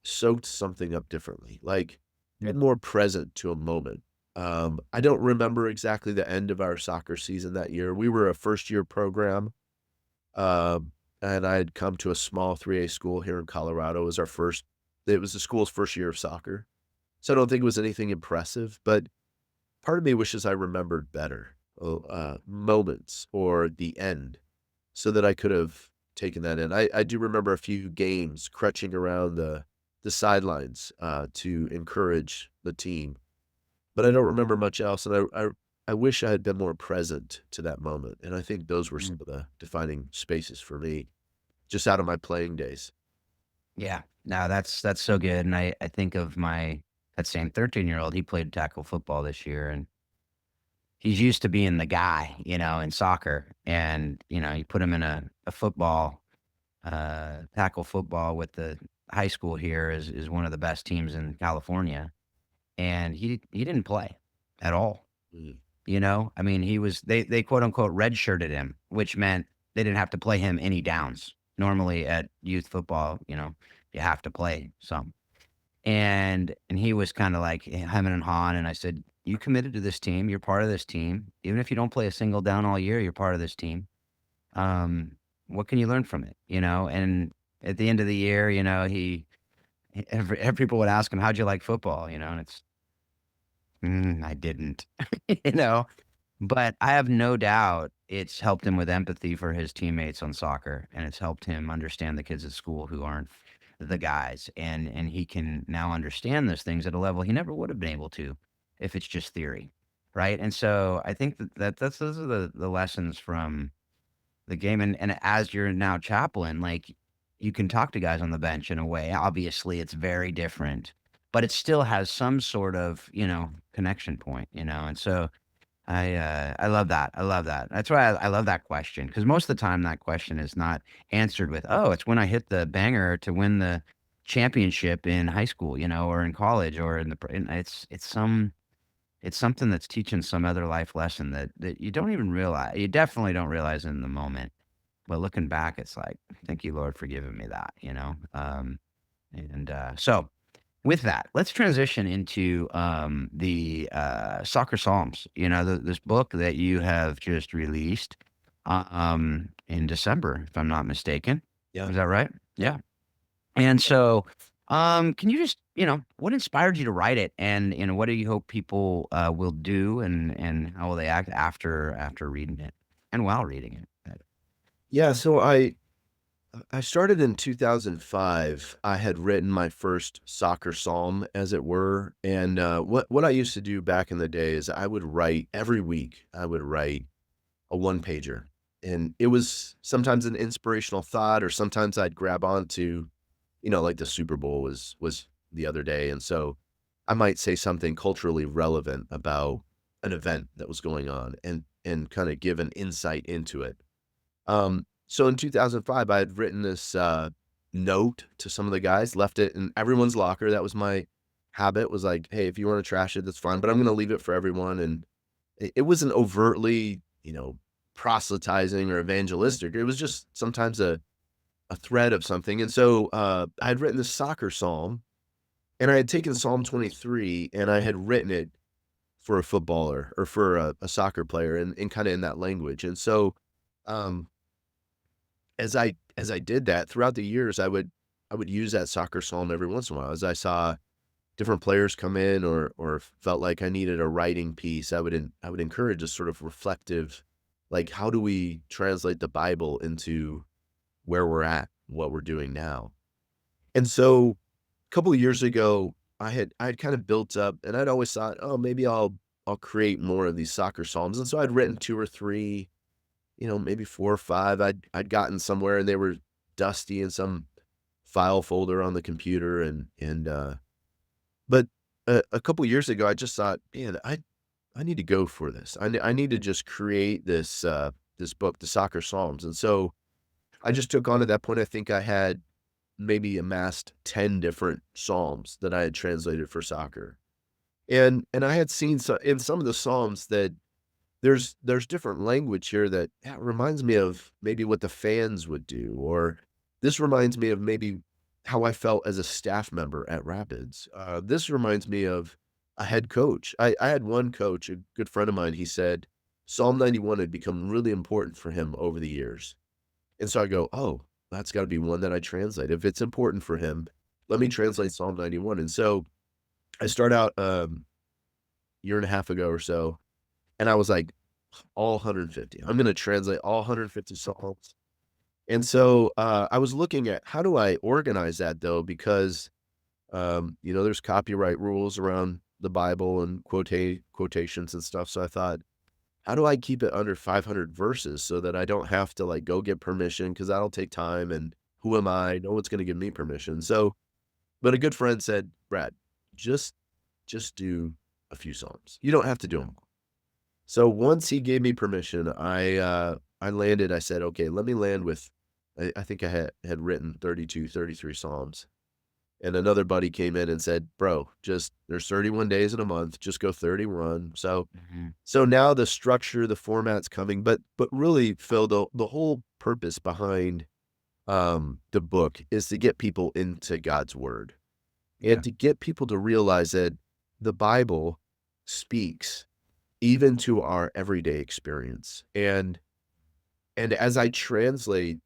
soaked something up differently, like, Mm. been more present to a moment. I don't remember exactly the end of our soccer season that year. We were a first-year program, and I had come to a small 3A school here in Colorado. It was the school's first year of soccer, so I don't think it was anything impressive, but part of me wishes I remembered better, moments or the end so that I could have taken that in. I do remember a few games crutching around the sidelines, to encourage the team, but I don't remember much else, and I wish I had been more present to that moment, and I think those were some Mm. of the defining spaces for me, just out of my playing days. Yeah. No, that's so good, and I think of that same 13-year-old, he played tackle football this year, and he's used to being the guy, in soccer, and, you put him in a football, tackle football with the high school here is one of the best teams in California, and he didn't play at all, Mm, I mean, they quote unquote redshirted him, which meant they didn't have to play him any downs. Normally at youth football, you have to play some. And he was kinda like hemming and hawing, and I said, "You committed to this team, you're part of this team. Even if you don't play a single down all year, you're part of this team. Um, what can you learn from it?" And at the end of the year, every people would ask him, "How'd you like football?" And it's, I didn't," you know? But I have no doubt it's helped him with empathy for his teammates on soccer, and it's helped him understand the kids at school who aren't the guys, and he can now understand those things at a level he never would have been able to if it's just theory, right? And so I think that's those are the lessons from the game, and as you're now chaplain, like, you can talk to guys on the bench in a way. Obviously, it's very different, but it still has some sort of, connection point, and so I love that. I love that. That's why I love that question because most of the time that question is not answered with, "Oh, it's when I hit the banger to win the championship in high school, or in college or in the." And it's something that's teaching some other life lesson that you don't even realize. You definitely don't realize in the moment, but looking back, it's like, thank you, Lord, for giving me that. So with that, let's transition into the Soccer Psalms. This book that you have just released in December, if I'm not mistaken. yeah. Is that right? Yeah. And so, can you just, what inspired you to write it, and what do you hope people will do, and how will they act after reading it, and while reading it? Yeah, so I started in 2005. I had written my first soccer psalm, as it were, and, what I used to do back in the day is I would write every week, I would write a one-pager, and it was sometimes an inspirational thought, or sometimes I'd grab onto, like the Super Bowl was the other day, and so I might say something culturally relevant about an event that was going on and kinda give an insight into it. So in 2005, I had written this, note to some of the guys, left it in everyone's locker. That was my habit, was like, "Hey, if you wanna trash it, that's fine, but I'm gonna leave it for everyone," and it wasn't overtly, proselytizing or evangelistic. It was just sometimes a thread of something, and so, I had written this soccer psalm, and I had taken Psalm 23, and I had written it for a footballer or for a soccer player and kinda in that language, and so, um as I did that throughout the years, I would use that soccer psalm every once in a while as I saw different players come in or felt like I needed a writing piece. I would encourage a sort of reflective, like, how do we translate the Bible into where we're at, what we're doing now? And so a couple of years ago, I had kind of built up, and I'd always thought, oh, maybe I'll create more of these soccer psalms. And so I'd written two or three, maybe 4 or 5 I'd gotten somewhere, and they were dusty in some file folder on the computer, but a couple years ago, I just thought, "Man, I need to go for this. I need to just create this, this book, the Soccer Psalms. And so I just took on at that point, I think I had maybe amassed 10 different Psalms that I had translated for soccer. And I had seen in some of the Psalms that there's different language here that, yeah, reminds me of maybe what the fans would do, or this reminds me of maybe how I felt as a staff member at Rapids. This reminds me of a head coach. I had one coach, a good friend of mine, he said Psalm 91 had become really important for him over the years. And so I go, "Oh, that's gotta be one that I translate. If it's important for him, let me translate Psalm 91." And so I start out, year and a half ago or so, and I was like, all 150. I'm gonna translate all 150 Psalms. And so, I was looking at how do I organize that though? Because, there's copyright rules around the Bible and quotations and stuff. So I thought, how do I keep it under 500 verses so that I don't have to like go get permission? Because that'll take time. And who am I? No one's gonna give me permission. So, but a good friend said, Brad, just just do a few Psalms. You don't have to do them. So once he gave me permission, I landed, I said, "Okay, let me land with" I think I had written 32, 33 Psalms, and another buddy came in and said, "Bro, just there's 31 days in a month, just go 31." Mhm. So now the structure, the format's coming, but really, Phil, the whole purpose behind, the book is to get people into God's word, Yeah. and to get people to realize that the Bible speaks even to our everyday experience. And as I translate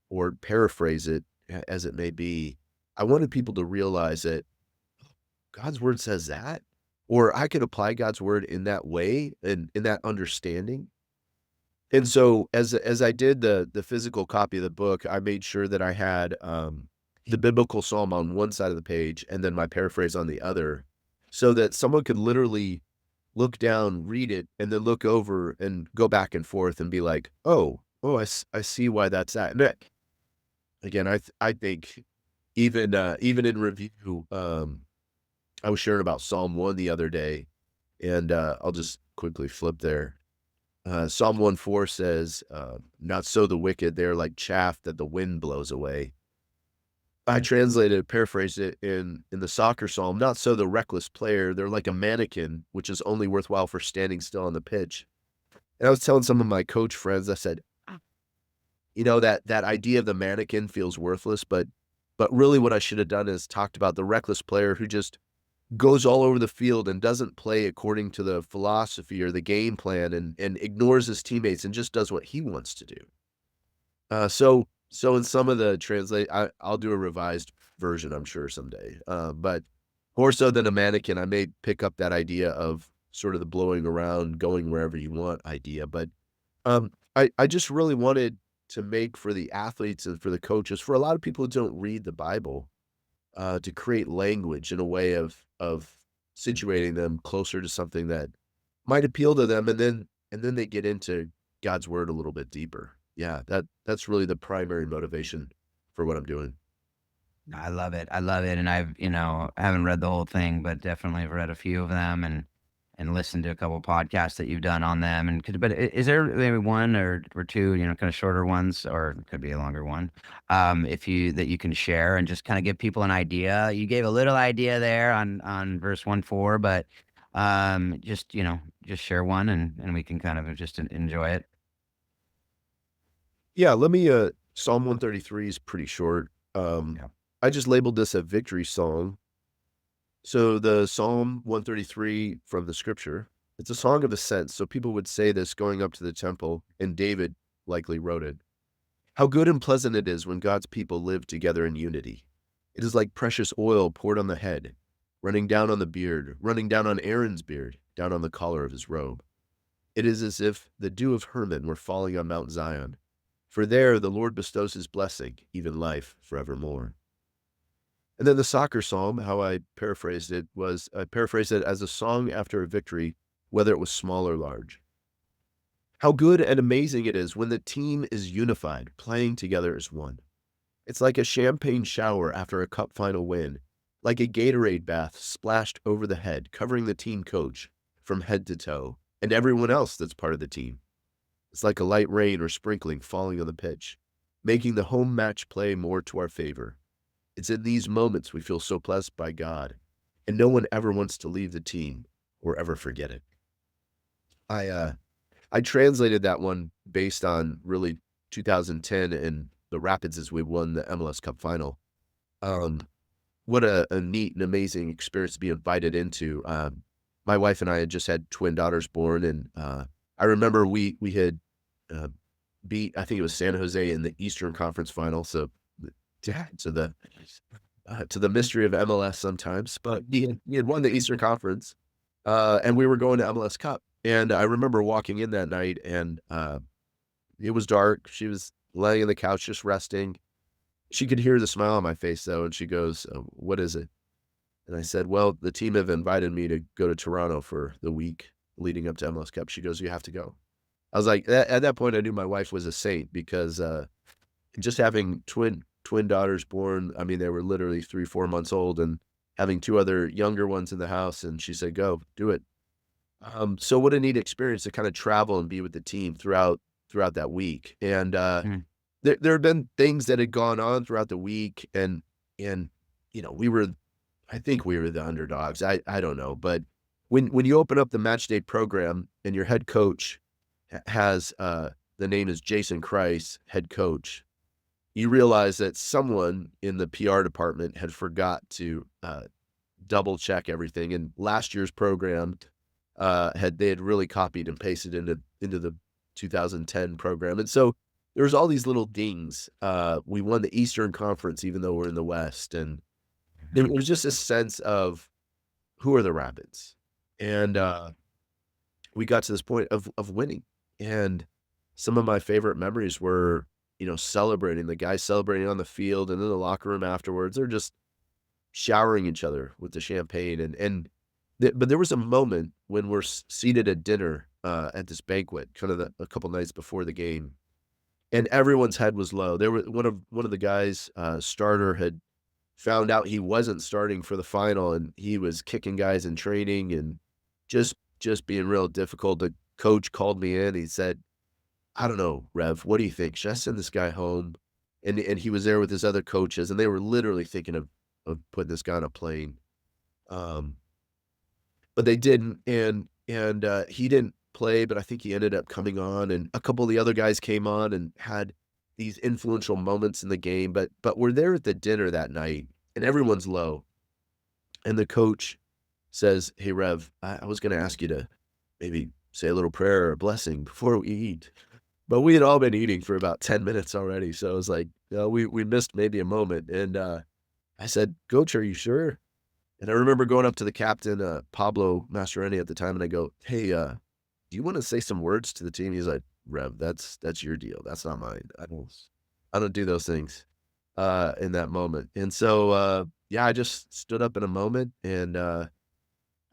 or paraphrase it, as it may be, I wanted people to realize that God's word says that, or I could apply God's word in that way and in that understanding. And so as I did the physical copy of the book, I made sure that I had the biblical psalm on one side of the page and then my paraphrase on the other, so that someone could literally look down, read it, and then look over and go back and forth and be like, "Oh, I see why that's that." And that again, I think even in review, I was sharing about Psalm 1 the other day, and, I'll just quickly flip there. Psalm 1:4 says, "Not so the wicked, they're like chaff that the wind blows away." I translated, paraphrased it in the soccer psalm, "Not so the reckless player, they're like a mannequin, which is only worthwhile for standing still on the pitch." And I was telling some of my coach friends, I said, that idea of the mannequin feels worthless, but really what I should have done is talked about the reckless player who just goes all over the field and doesn't play according to the philosophy or the game plan and ignores his teammates and just does what he wants to do. So in some of the I'll do a revised version, I'm sure someday. But more so than a mannequin, I may pick up that idea of sort of the blowing around, going wherever you want idea. But I just really wanted to make for the athletes and for the coaches, for a lot of people who don't read the Bible, to create language in a way of situating them closer to something that might appeal to them, and then they get into God's word a little bit deeper. Yeah, that's really the primary motivation for what I'm doing. I love it. I love it. And I haven't read the whole thing, but definitely have read a few of them and listened to a couple podcasts that you've done on them. And but is there maybe one or two, kind of shorter ones, or it could be a longer one, if you that you can share and just kind of give people an idea? You gave a little idea there on verse 1:4, but just share one and we can kind of just enjoy it. Yeah, let me, Psalm 133 is pretty short. Yeah. I just labeled this a victory song. So the Psalm 133 from the scripture, it's a song of ascent. So people would say this going up to the temple, and David likely wrote it. How good and pleasant it is when God's people live together in unity. It is like precious oil poured on the head, running down on the beard, running down on Aaron's beard, down on the collar of his robe. It is as if the dew of Hermon were falling on Mount Zion. For there the Lord bestows his blessing, even life forevermore. And then the soccer psalm, how I paraphrased it, was I paraphrased it as a song after a victory, whether it was small or large. How good and amazing it is when the team is unified, playing together as one. It's like a champagne shower after a cup final win, like a Gatorade bath splashed over the head, covering the team coach from head to toe, and everyone else that's part of the team. It's like a light rain or sprinkling falling on the pitch, making the home match play more to our favor. It's in these moments we feel so blessed by God, and no one ever wants to leave the team or ever forget it. I, uh, I translated that one based on really 2010 and the Rapids as we won the MLS Cup final. Um, what a neat and amazing experience to be invited into. My wife and I had just had twin daughters born, and I remember we had uh, beat, I think it was San Jose in the Eastern Conference final. So to the mystery of MLS sometimes, but he had won the Eastern Conference, and we were going to MLS Cup. And I remember walking in that night, and it was dark. She was laying on the couch just resting. She could hear the smile on my face though, and she goes, "What is it?" And I said, "Well, the team have invited me to go to Toronto for the week leading up to MLS Cup." She goes, "You have to go." I was like, at that point, I knew my wife was a saint because just having twin daughters born. I mean, they were literally 3, 4 months old, and having 2 other younger ones in the house. And she said, "Go, do it." So what a neat experience to kind of travel and be with the team throughout that week. And Mm. there have been things that had gone on throughout the week, and we were, I think we were the underdogs. I don't know, but when you open up the match day program and your head coach has the name is Jason Kreis, head coach, you realize that someone in the PR department had forgot to double check everything. And last year's program they had really copied and pasted into the 2010 program. And so there's all these little dings. We won the Eastern Conference, even though we're in the West. And there was just a sense of who are the Rapids? And we got to this point of winning. And some of my favorite memories were, celebrating, the guys celebrating on the field and in the locker room afterwards. They're just showering each other with the champagne. But there was a moment when we're seated at dinner at this banquet, kind of a couple nights before the game, and everyone's head was low. There were one of the guys, starter, had found out he wasn't starting for the final, and he was kicking guys in training and just being real difficult. The coach called me in. He said, "I don't know, Rev, what do you think? Should I send this guy home?" And he was there with his other coaches, and they were literally thinking of putting this guy on a plane. Um, but they didn't, and he didn't play, but I think he ended up coming on, and a couple of the other guys came on and had these influential moments in the game. But we're there at the dinner that night, and everyone's low, and the coach says, "Hey, Rev, I was gonna ask you to maybe say a little prayer or a blessing before we eat." But we had all been eating for about 10 minutes already, so it was like, we missed maybe a moment. And I said, "Coach, are you sure?" And I remember going up to the captain, Pablo Mastroeni at the time, and I go, "Hey, do you wanna say some words to the team?" He's like, "Rev, that's your deal. That's not mine. I don't do those things," in that moment. And so, yeah, I just stood up in a moment, and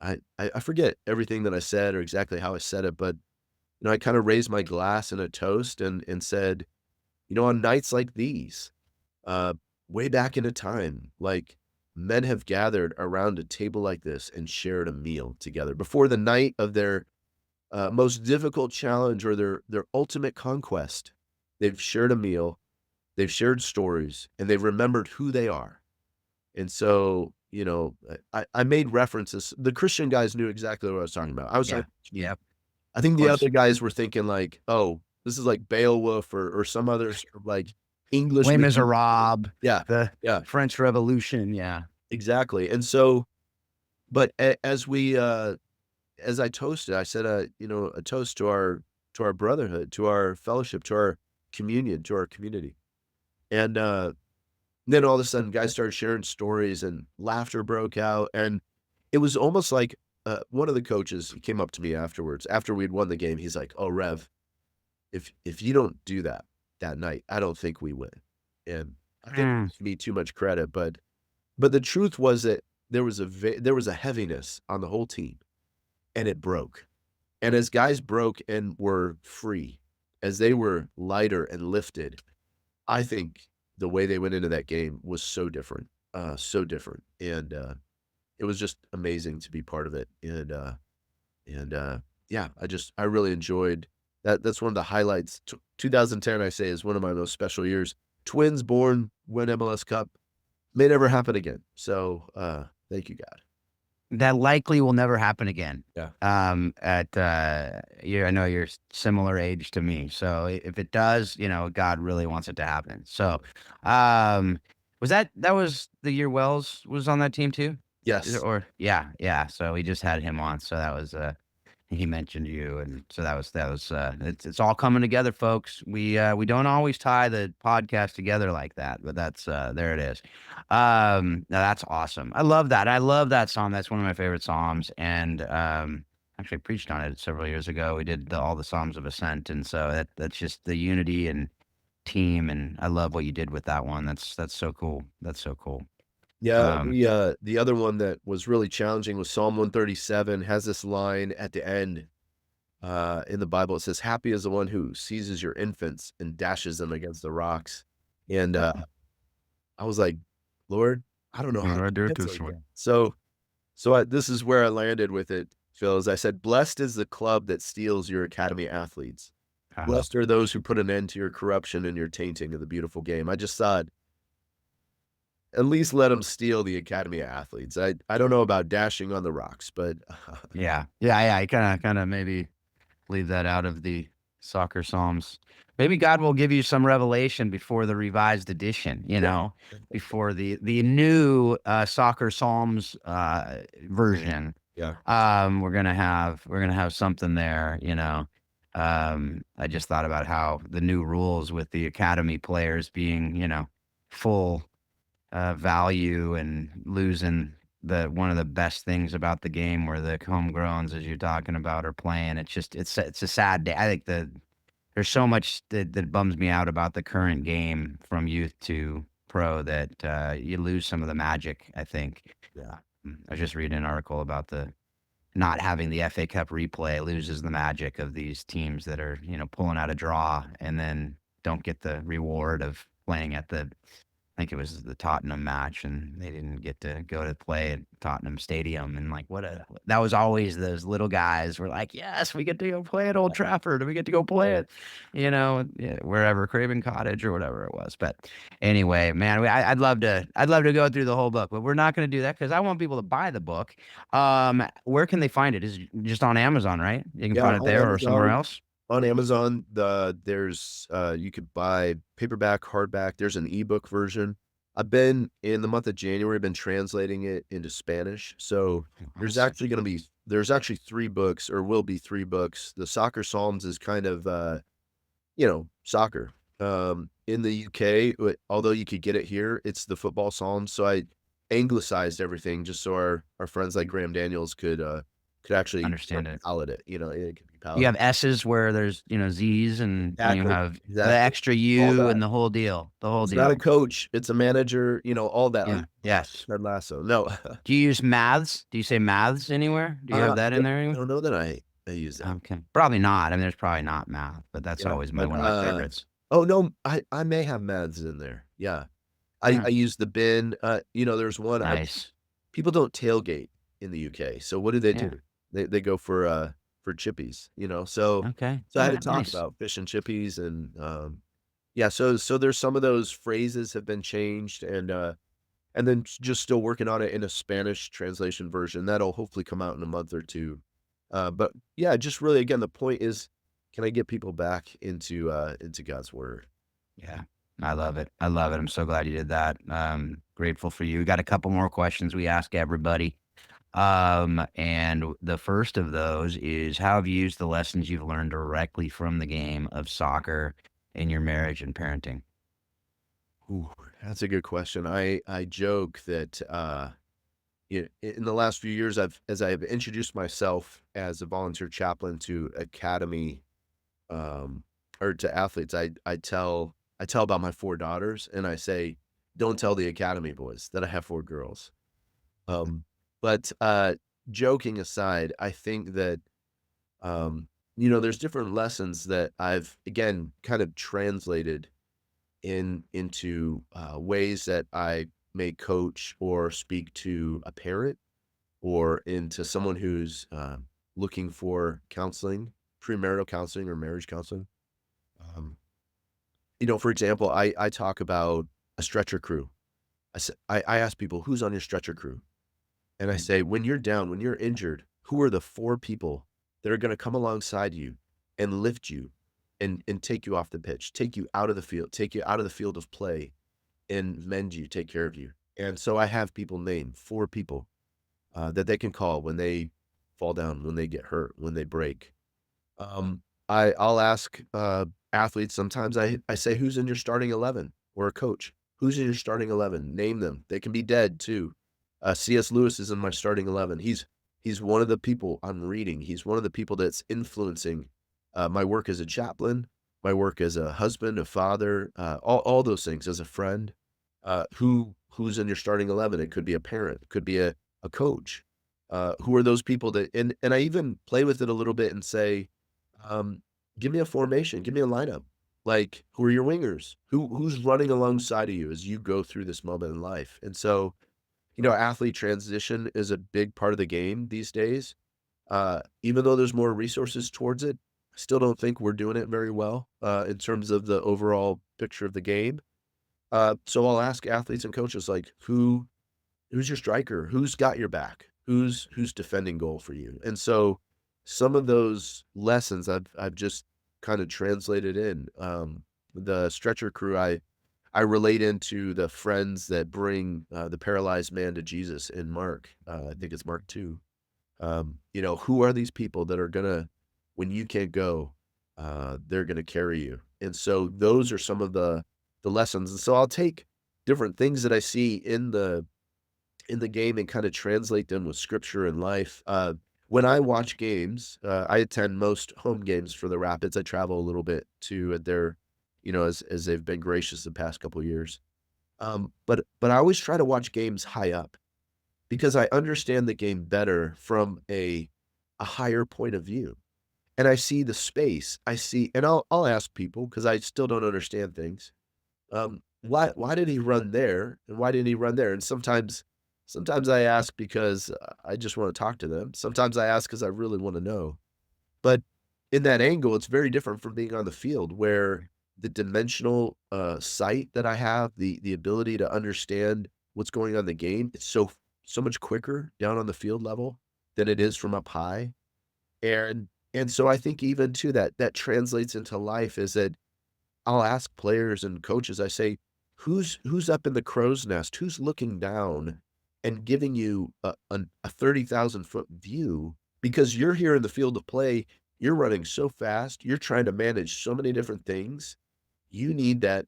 I forget everything that I said or exactly how I said it, but, I kinda raised my glass in a toast and said, "On nights like these, uh, way back into time, like, men have gathered around a table like this and shared a meal together before the night of their, most difficult challenge or their ultimate conquest. They've shared a meal, they've shared stories, and they've remembered who they are." And so, I made references. The Christian guys knew exactly what I was talking about. I was Yeah. talking Yeah. Of I think the course. other guys were thinking like, "Oh, this is like Beowulf or some other sort of like English Les myth." Miserables, Yeah, the yeah, French Revolution. Yeah. exactly. And so, but as I toasted, I said, a toast to our brotherhood, to our fellowship, to our communion, to our community. And then all of a sudden, guys started sharing stories and laughter broke out. And it was almost like one of the coaches came up to me afterwards, after we'd won the game. He's like, "Oh, Rev, if you don't do that night, I don't think we win." And I think Mm. it's me too much credit, but the truth was that there was a heaviness on the whole team, and it broke. And as guys broke and were free, as they were lighter and lifted, I think the way they went into that game was so different, so different. And it was just amazing to be part of it. And yeah, I really enjoyed That's one of the highlights. 2010, I say, is one of my most special years. Twins born, win MLS Cup. May never happen again. So, thank you, God. That likely will never happen again. Yeah. I know you're similar age to me, so if it does, God really wants it to happen. So, um, that was the year Wells was on that team too? Yes. Or yeah, yeah. So we just had him on. So that was he mentioned you, and so that was it's all coming together, folks. We don't always tie the podcast together like that, but that's there it is. No, that's awesome. I love that. I love that psalm. That's one of my favorite psalms, and actually I preached on it several years ago. We did all the Psalms of Ascent, and so that's just the unity and team, and I love what you did with that one. That's so cool. That's so cool. Yeah, Um, the other one that was really challenging was Psalm 137, has this line at the end, in the Bible. It says, "Happy is the one who seizes your infants and dashes them against the rocks." And, I was like, "Lord, I don't know what how do to I do with this translate one? that." This is where I landed with it, Phil, is I said, "Blessed is the club that steals your academy athletes. Uh, Blessed are those who put an end to your corruption and your tainting of the beautiful game." I just thought, at least let them steal the academy athletes. I don't know about dashing on the rocks, but yeah, yeah, yeah. You kind of maybe leave that out of the soccer psalms. Maybe God will give you some revelation before the revised edition, yeah, before the new soccer psalms version. yeah, We're gonna have something there, I just thought about how the new rules with the academy players being, full value and losing the one of the best things about the game where the homegrowns, as you're talking about, are playing. It's a sad day. I think there's so much that bums me out about the current game from youth to pro that you lose some of the magic, I think. yeah. I was just reading an article about the not having the FA Cup replay loses the magic of these teams that are, pulling out a draw and then don't get the reward of playing at the I think it was the Tottenham match, and they didn't get to go to play at Tottenham Stadium. And like, that was always those little guys were like, yes, we get to go play at Old Trafford, and we get to go play it, yeah, wherever Craven Cottage or whatever it was. But anyway, man, I'd love to go through the whole book, but we're not going to do that because I want people to buy the book. Where can they find it? Is it just on Amazon, right? You can Yeah, find it on there or somewhere Amazon else. there's, you could buy paperback, hardback, there's an ebook version. I've been in the month of January, been translating it into Spanish, so Awesome. there's actually 3 books or will be 3 books. The Soccer Psalms is kind of, soccer. In the UK, although you could get it here, it's the football Psalms, so I anglicized everything just so our friends like Graham Daniels could actually, Understand it. palate it, it could be You palatable. have S's where there's, Z's, and you Exactly, have the exactly. extra All U that. and the whole deal, the whole It's not a deal. coach, it's a manager, all that, like Yeah. Yes. Ted Lasso. No, Do you use maths? Do you say maths anywhere? Do you have that d in there I anywhere? don't know that I use that. Okay. Probably not. I mean, there's probably not math, but that's Yeah, always but, one of my favorites. oh, no, I may have meds in there, yeah. I Yeah. use the bin, there's one I Nice. people don't tailgate in the UK, so what do they do? Yeah. They go for chippies, Okay. so I had to Yeah, talk nice. about fish and chippies and, yeah, so there's some of those phrases have been changed and then just still working on it in a Spanish translation version. That'll hopefully come out in a month or 2. But yeah, just really again, the point is, can I get people back into God's word? Yeah. I love it. I love it. I'm so glad you did that. Grateful for you. We got a couple more questions we ask everybody. And the first of those is how have you used the lessons you've learned directly from the game of soccer in your marriage and parenting? Ooh, that's a good question. I joke that in the last few years, as I have introduced myself as a volunteer chaplain to academy or to athletes, I tell about my 4 daughters and I say, don't tell the academy boys that I have 4 girls. Um, but joking aside, I think that there's different lessons that I've again kind of translated into ways that I may coach or speak to a parent or into someone who's looking for counseling. premarital counseling or marriage counseling. Um, for example, I talk about a stretcher crew. I ask people, "Who's on your stretcher crew?" And I Mm. say, "When you're down, when you're injured, who are the 4 people that are gonna come alongside you and lift you and take you off the pitch, take you out of the field, take you out of the field of play, and mend you, take care of you?" And so I have people name 4 people, that they can call when they fall down, when they get hurt, when they break. I'll ask, athletes sometimes I say, "Who's in your starting 11?" Or a coach, "Who's in your starting 11?" Name them. They can be dead too. C.S. Lewis is in my starting 11. He's one of the people I'm reading. He's one of the people that's influencing, my work as a chaplain, my work as a husband, a father, all those things, as a friend. Who's in your starting 11? It could be a parent, it could be a coach. Who are those people that and I even play with it a little bit and say, um, give me a formation, give me a lineup. Like, who are your wingers? Who's running alongside of you as you go through this moment in life? And so, athlete transition is a big part of the game these days. Even though there's more resources towards it, I still don't think we're doing it very well, in terms of the overall picture of the game. So I'll ask athletes and coaches like, who's your striker? Who's got your back? Who's defending goal for you? And so some of those lessons I've just kind of translated in. The stretcher crew I relate into the friends that bring the paralyzed man to Jesus in Mark. I think it's Mark 2. Who are these people that are gonna, when you can't go, they're gonna carry you. And so those are some of the lessons. And so I'll take different things that I see in the game and kinda translate them with scripture and life. When I watch games, I attend most home games for the Rapids. I travel a little bit too at their, as they've been gracious the past couple years. But I always try to watch games high up because I understand the game better from a higher point of view. And I see the space. I see and I'll ask people because I still don't understand things. Why did he run there, and why didn't he run there? And sometimes I ask because, I just wanna talk to them. Sometimes I ask because I really wanna know. But in that angle, it's very different from being on the field where the dimensional, sight that I have, the ability to understand what's going on in the game, it's so much quicker down on the field level than it is from up high. And so I think even too that translates into life is that I'll ask players and coaches, I say, "Who's up in the crow's nest? Who's looking down and giving you a 30,000-foot view?" Because you're here in the field of play, you're running so fast, you're trying to manage so many different things. You need that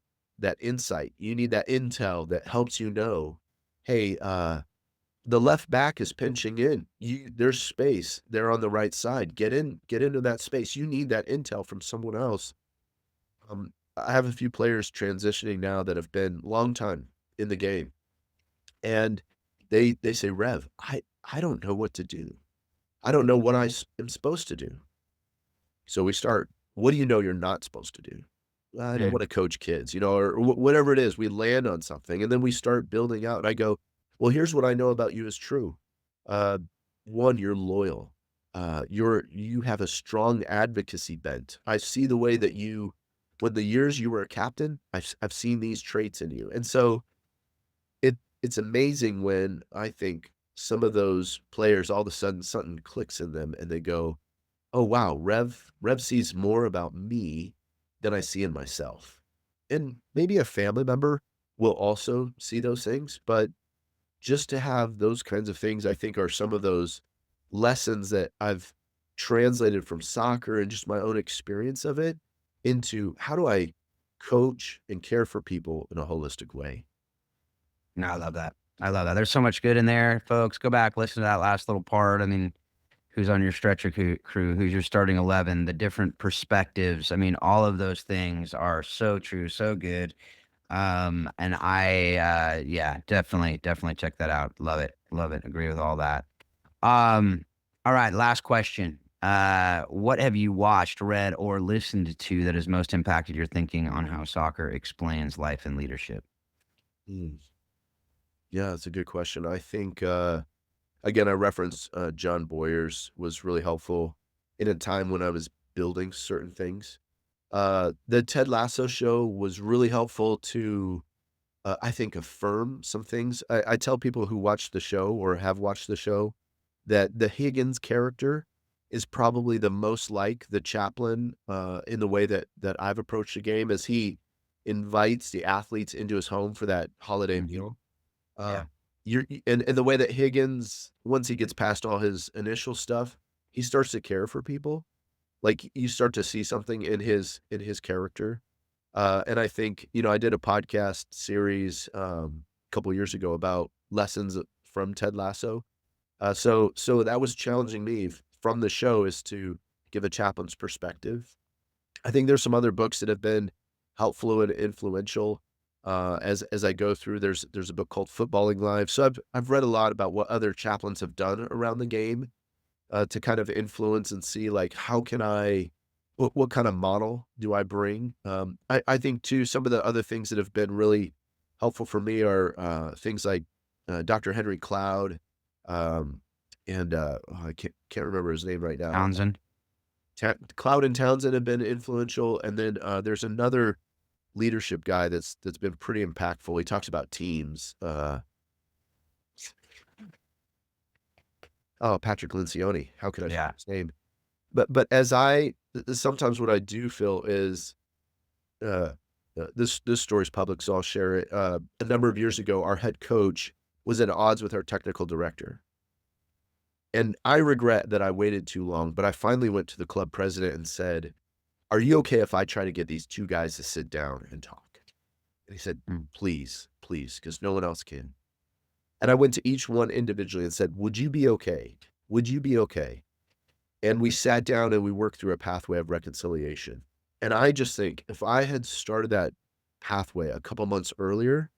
insight. You need that intel that helps you know, "Hey, the left back is pinching in. There's space there on the right side. Get into that space." You need that intel from someone else. I have a few players transitioning now that have been long time in the game, and they say, "Rev, I don't know what to do. I don't know what am supposed to do." So we start, "What do you know you're not supposed to do?" "Well, I don't Mm. wanna coach kids," or whatever it is. We land on something, and then we start building out, and I go, "Well, here's what I know about you is true. Uh, 1, you're loyal. You have a strong advocacy bent. I see the way that when the years you were a captain, I've seen these traits in you." And so it's amazing when I think some of those players, all of a sudden, something clicks in them, and they go, "Oh, wow, Rev sees more about me than I see in myself." And maybe a family member will also see those things, but just to have those kinds of things, I think, are some of those lessons that I've translated from soccer and just my own experience of it into how do I coach and care for people in a holistic way? No, I love that. I love that. There's so much good in there, folks. Go back, listen to that last little part. I mean, who's on your stretcher crew, who's your starting 11, the different perspectives. I mean, all of those things are so true, so good. And yeah, definitely check that out. Love it. Love it. Agree with all that. All right, last question. What have you watched, read, or listened to that has most impacted your thinking on how soccer explains life and leadership? Mm. Yeah, that's a good question. I think, again, I reference John Boyers was really helpful in a time when I was building certain things. The Ted Lasso show was really helpful to, I think, affirm some things. I tell people who watch the show or have watched the show that the Higgins character is probably the most like the chaplain, in the way that I've approached the game, as he invites the athletes into his home for that holiday Mhm. meal. Uh, Yeah. and the way that Higgins, once he gets past all his initial stuff, he starts to care for people. Like, you start to see something in his character. And I think, I did a podcast series, a couple years ago about lessons from Ted Lasso. So that was challenging me from the show, is to give a chaplain's perspective. I think there's some other books that have been helpful and influential, as I go through. There's a book called Footballing Live. So I've read a lot about what other chaplains have done around the game, to kind of influence and see, like, how can I what kind of model do I bring? I think too, some of the other things that have been really helpful for me are, things like, Dr. Henry Cloud, um, and, I can't remember his name right now. Townsend. Cloud and Townsend have been influential, and then, there's another leadership guy that's been pretty impactful. He talks about teams, Patrick Lencioni. How could I forget Yeah. his name? But as sometimes what I do feel is, uh, this story's public, so I'll share it. A number of years ago, our head coach was at odds with our technical director, and I regret that I waited too long, but I finally went to the club president and said, "Are you okay if I try to get these 2 guys to sit down and talk?" And he said, Mm. "Please, please, because no one else can." And I went to each one individually and said, "Would you be okay? Would you be okay?" And we sat down and we worked through a pathway of reconciliation. And I just think if I had started that pathway a couple months earlier,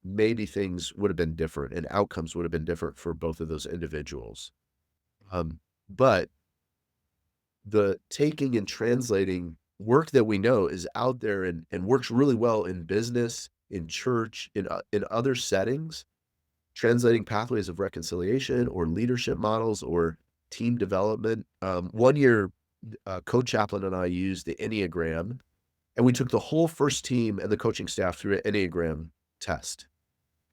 maybe things would have been different and outcomes would have been different for both of those individuals. But the taking and translating work that we know is out there and works really well in business, in church, in other settings, translating pathways of reconciliation or leadership models or team development. One year, co-chaplain and I used the Enneagram, and we took the whole first team and the coaching staff through an Enneagram test.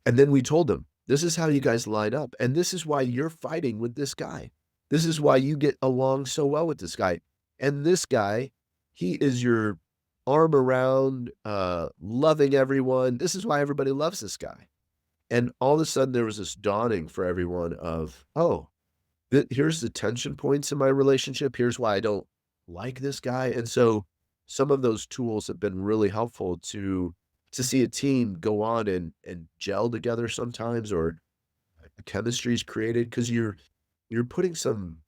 And then we told them, "This is how you guys line up, and this is why you're fighting with this guy. This is why you get along so well with this guy. And this guy, he is your arm around, loving everyone. This is why everybody loves this guy." And all of a sudden, there was this dawning for everyone of, "Oh, here's the tension points in my relationship. Here's why I don't like this guy." And so some of those tools have been really helpful to see a team go on and gel together sometimes, or chemistry is created because you're putting some,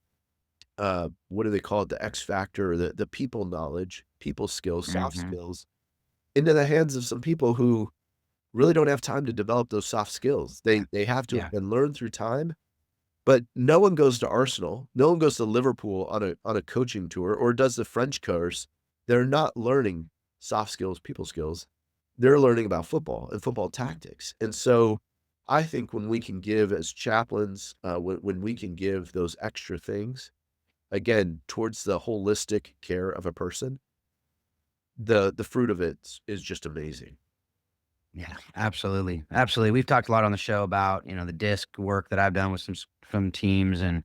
what do they call it? The X factor, or the people knowledge, people skills, soft Mhm. skills into the hands of some people who really don't have time to develop those soft skills. Yeah. They have to have Yeah. been learned through time, but no one goes to Arsenal, no one goes to Liverpool on a coaching tour or does the French course. They're not learning soft skills, people skills. They're learning about football and football tactics. And so I think when we can give as chaplains, when we can give those extra things, again, towards the holistic care of a person, the fruit of it is just amazing. Yeah, absolutely. Absolutely. We've talked a lot on the show about, the disc work that I've done with some teams, and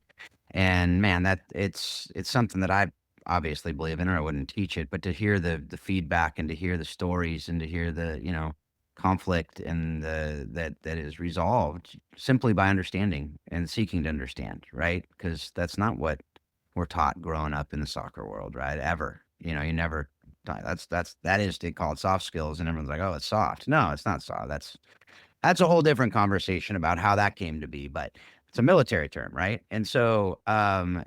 man, that it's something that I obviously believe in, or I wouldn't teach it, but to hear the feedback and to hear the stories and to hear the, conflict and that is resolved simply by understanding and seeking to understand, right? Because that's not what we're taught growing up in the soccer world, right? Ever. You never that is they call it soft skills and everyone's like, "Oh, it's soft." No, it's not soft. That's a whole different conversation about how that came to be, but it's a military term, right? And so,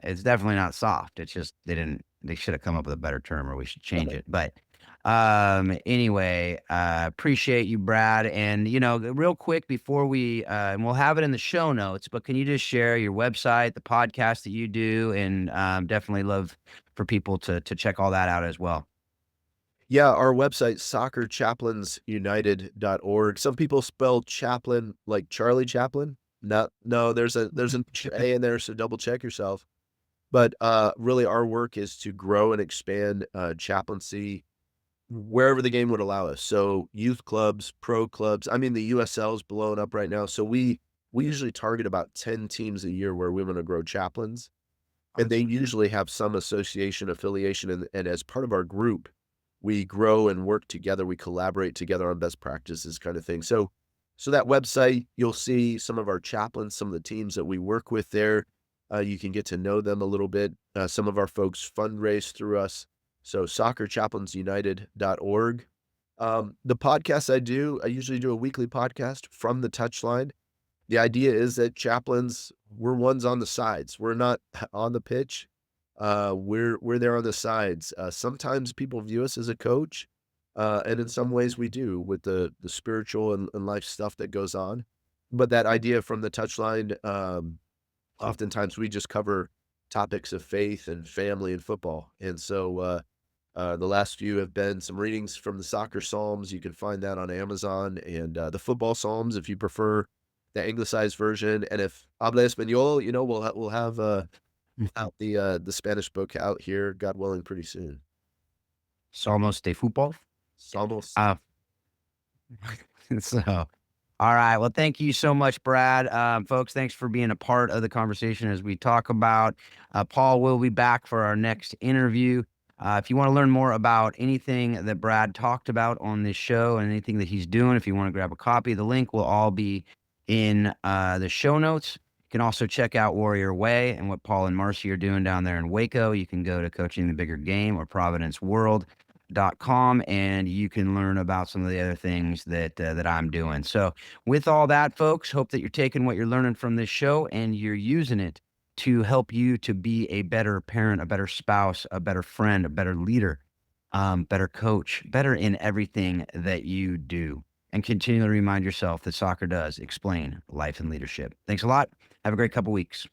it's definitely not soft. It's just they should have come up with a better term or we should change it. But, anyway, appreciate you, Brad. And, real quick before and we'll have it in the show notes, but can you just share your website, the podcast that you do, and, definitely love for people to check all that out as well. Yeah, our website, soccerchaplainsunited.org. Some people spell chaplain like Charlie Chaplin. No, there's an A in there, so double check yourself. But, really our work is to grow and expand, chaplaincy wherever the game would allow us. So youth clubs, pro clubs. I mean, the USL is blowing up right now. So we usually target about 10 teams a year where we want to grow chaplains, and they usually have some association affiliation. And as part of our group, we grow and work together. We collaborate together on best practices, kind of thing. So that website, you'll see some of our chaplains, some of the teams that we work with there. You can get to know them a little bit. Some of our folks fundraise through us. So soccerchaplainsunited.org. The podcast I usually do a weekly podcast from the touchline. The idea is that chaplains, we're ones on the sides. We're not on the pitch. We're there on the sides. Sometimes people view us as a coach, and in some ways we do with the spiritual and life stuff that goes on. But that idea from the touchline, oftentimes we just cover topics of faith and family and football. And so the last few have been some readings from the soccer Psalms. You can find that on Amazon, and the football Psalms if you prefer the anglicized version. And if habla español, we'll have out the Spanish book out here, God willing, pretty soon. Somos de fútbol. Psalmos. Uh, so, all right. Well, thank you so much, Brad. Folks, thanks for being a part of the conversation as we talk about. Paul will be back for our next interview. If you want to learn more about anything that Brad talked about on this show and anything that he's doing, if you want to grab a copy, the link will all be in the show notes. You can also check out Warrior Way and what Paul and Marcy are doing down there in Waco. You can go to Coaching the Bigger Game or providenceworld.com, and you can learn about some of the other things that I'm doing. So with all that, folks, hope that you're taking what you're learning from this show and you're using it to help you to be a better parent, a better spouse, a better friend, a better leader, better coach, better in everything that you do. And continually remind yourself that soccer does explain life and leadership. Thanks a lot. Have a great couple weeks.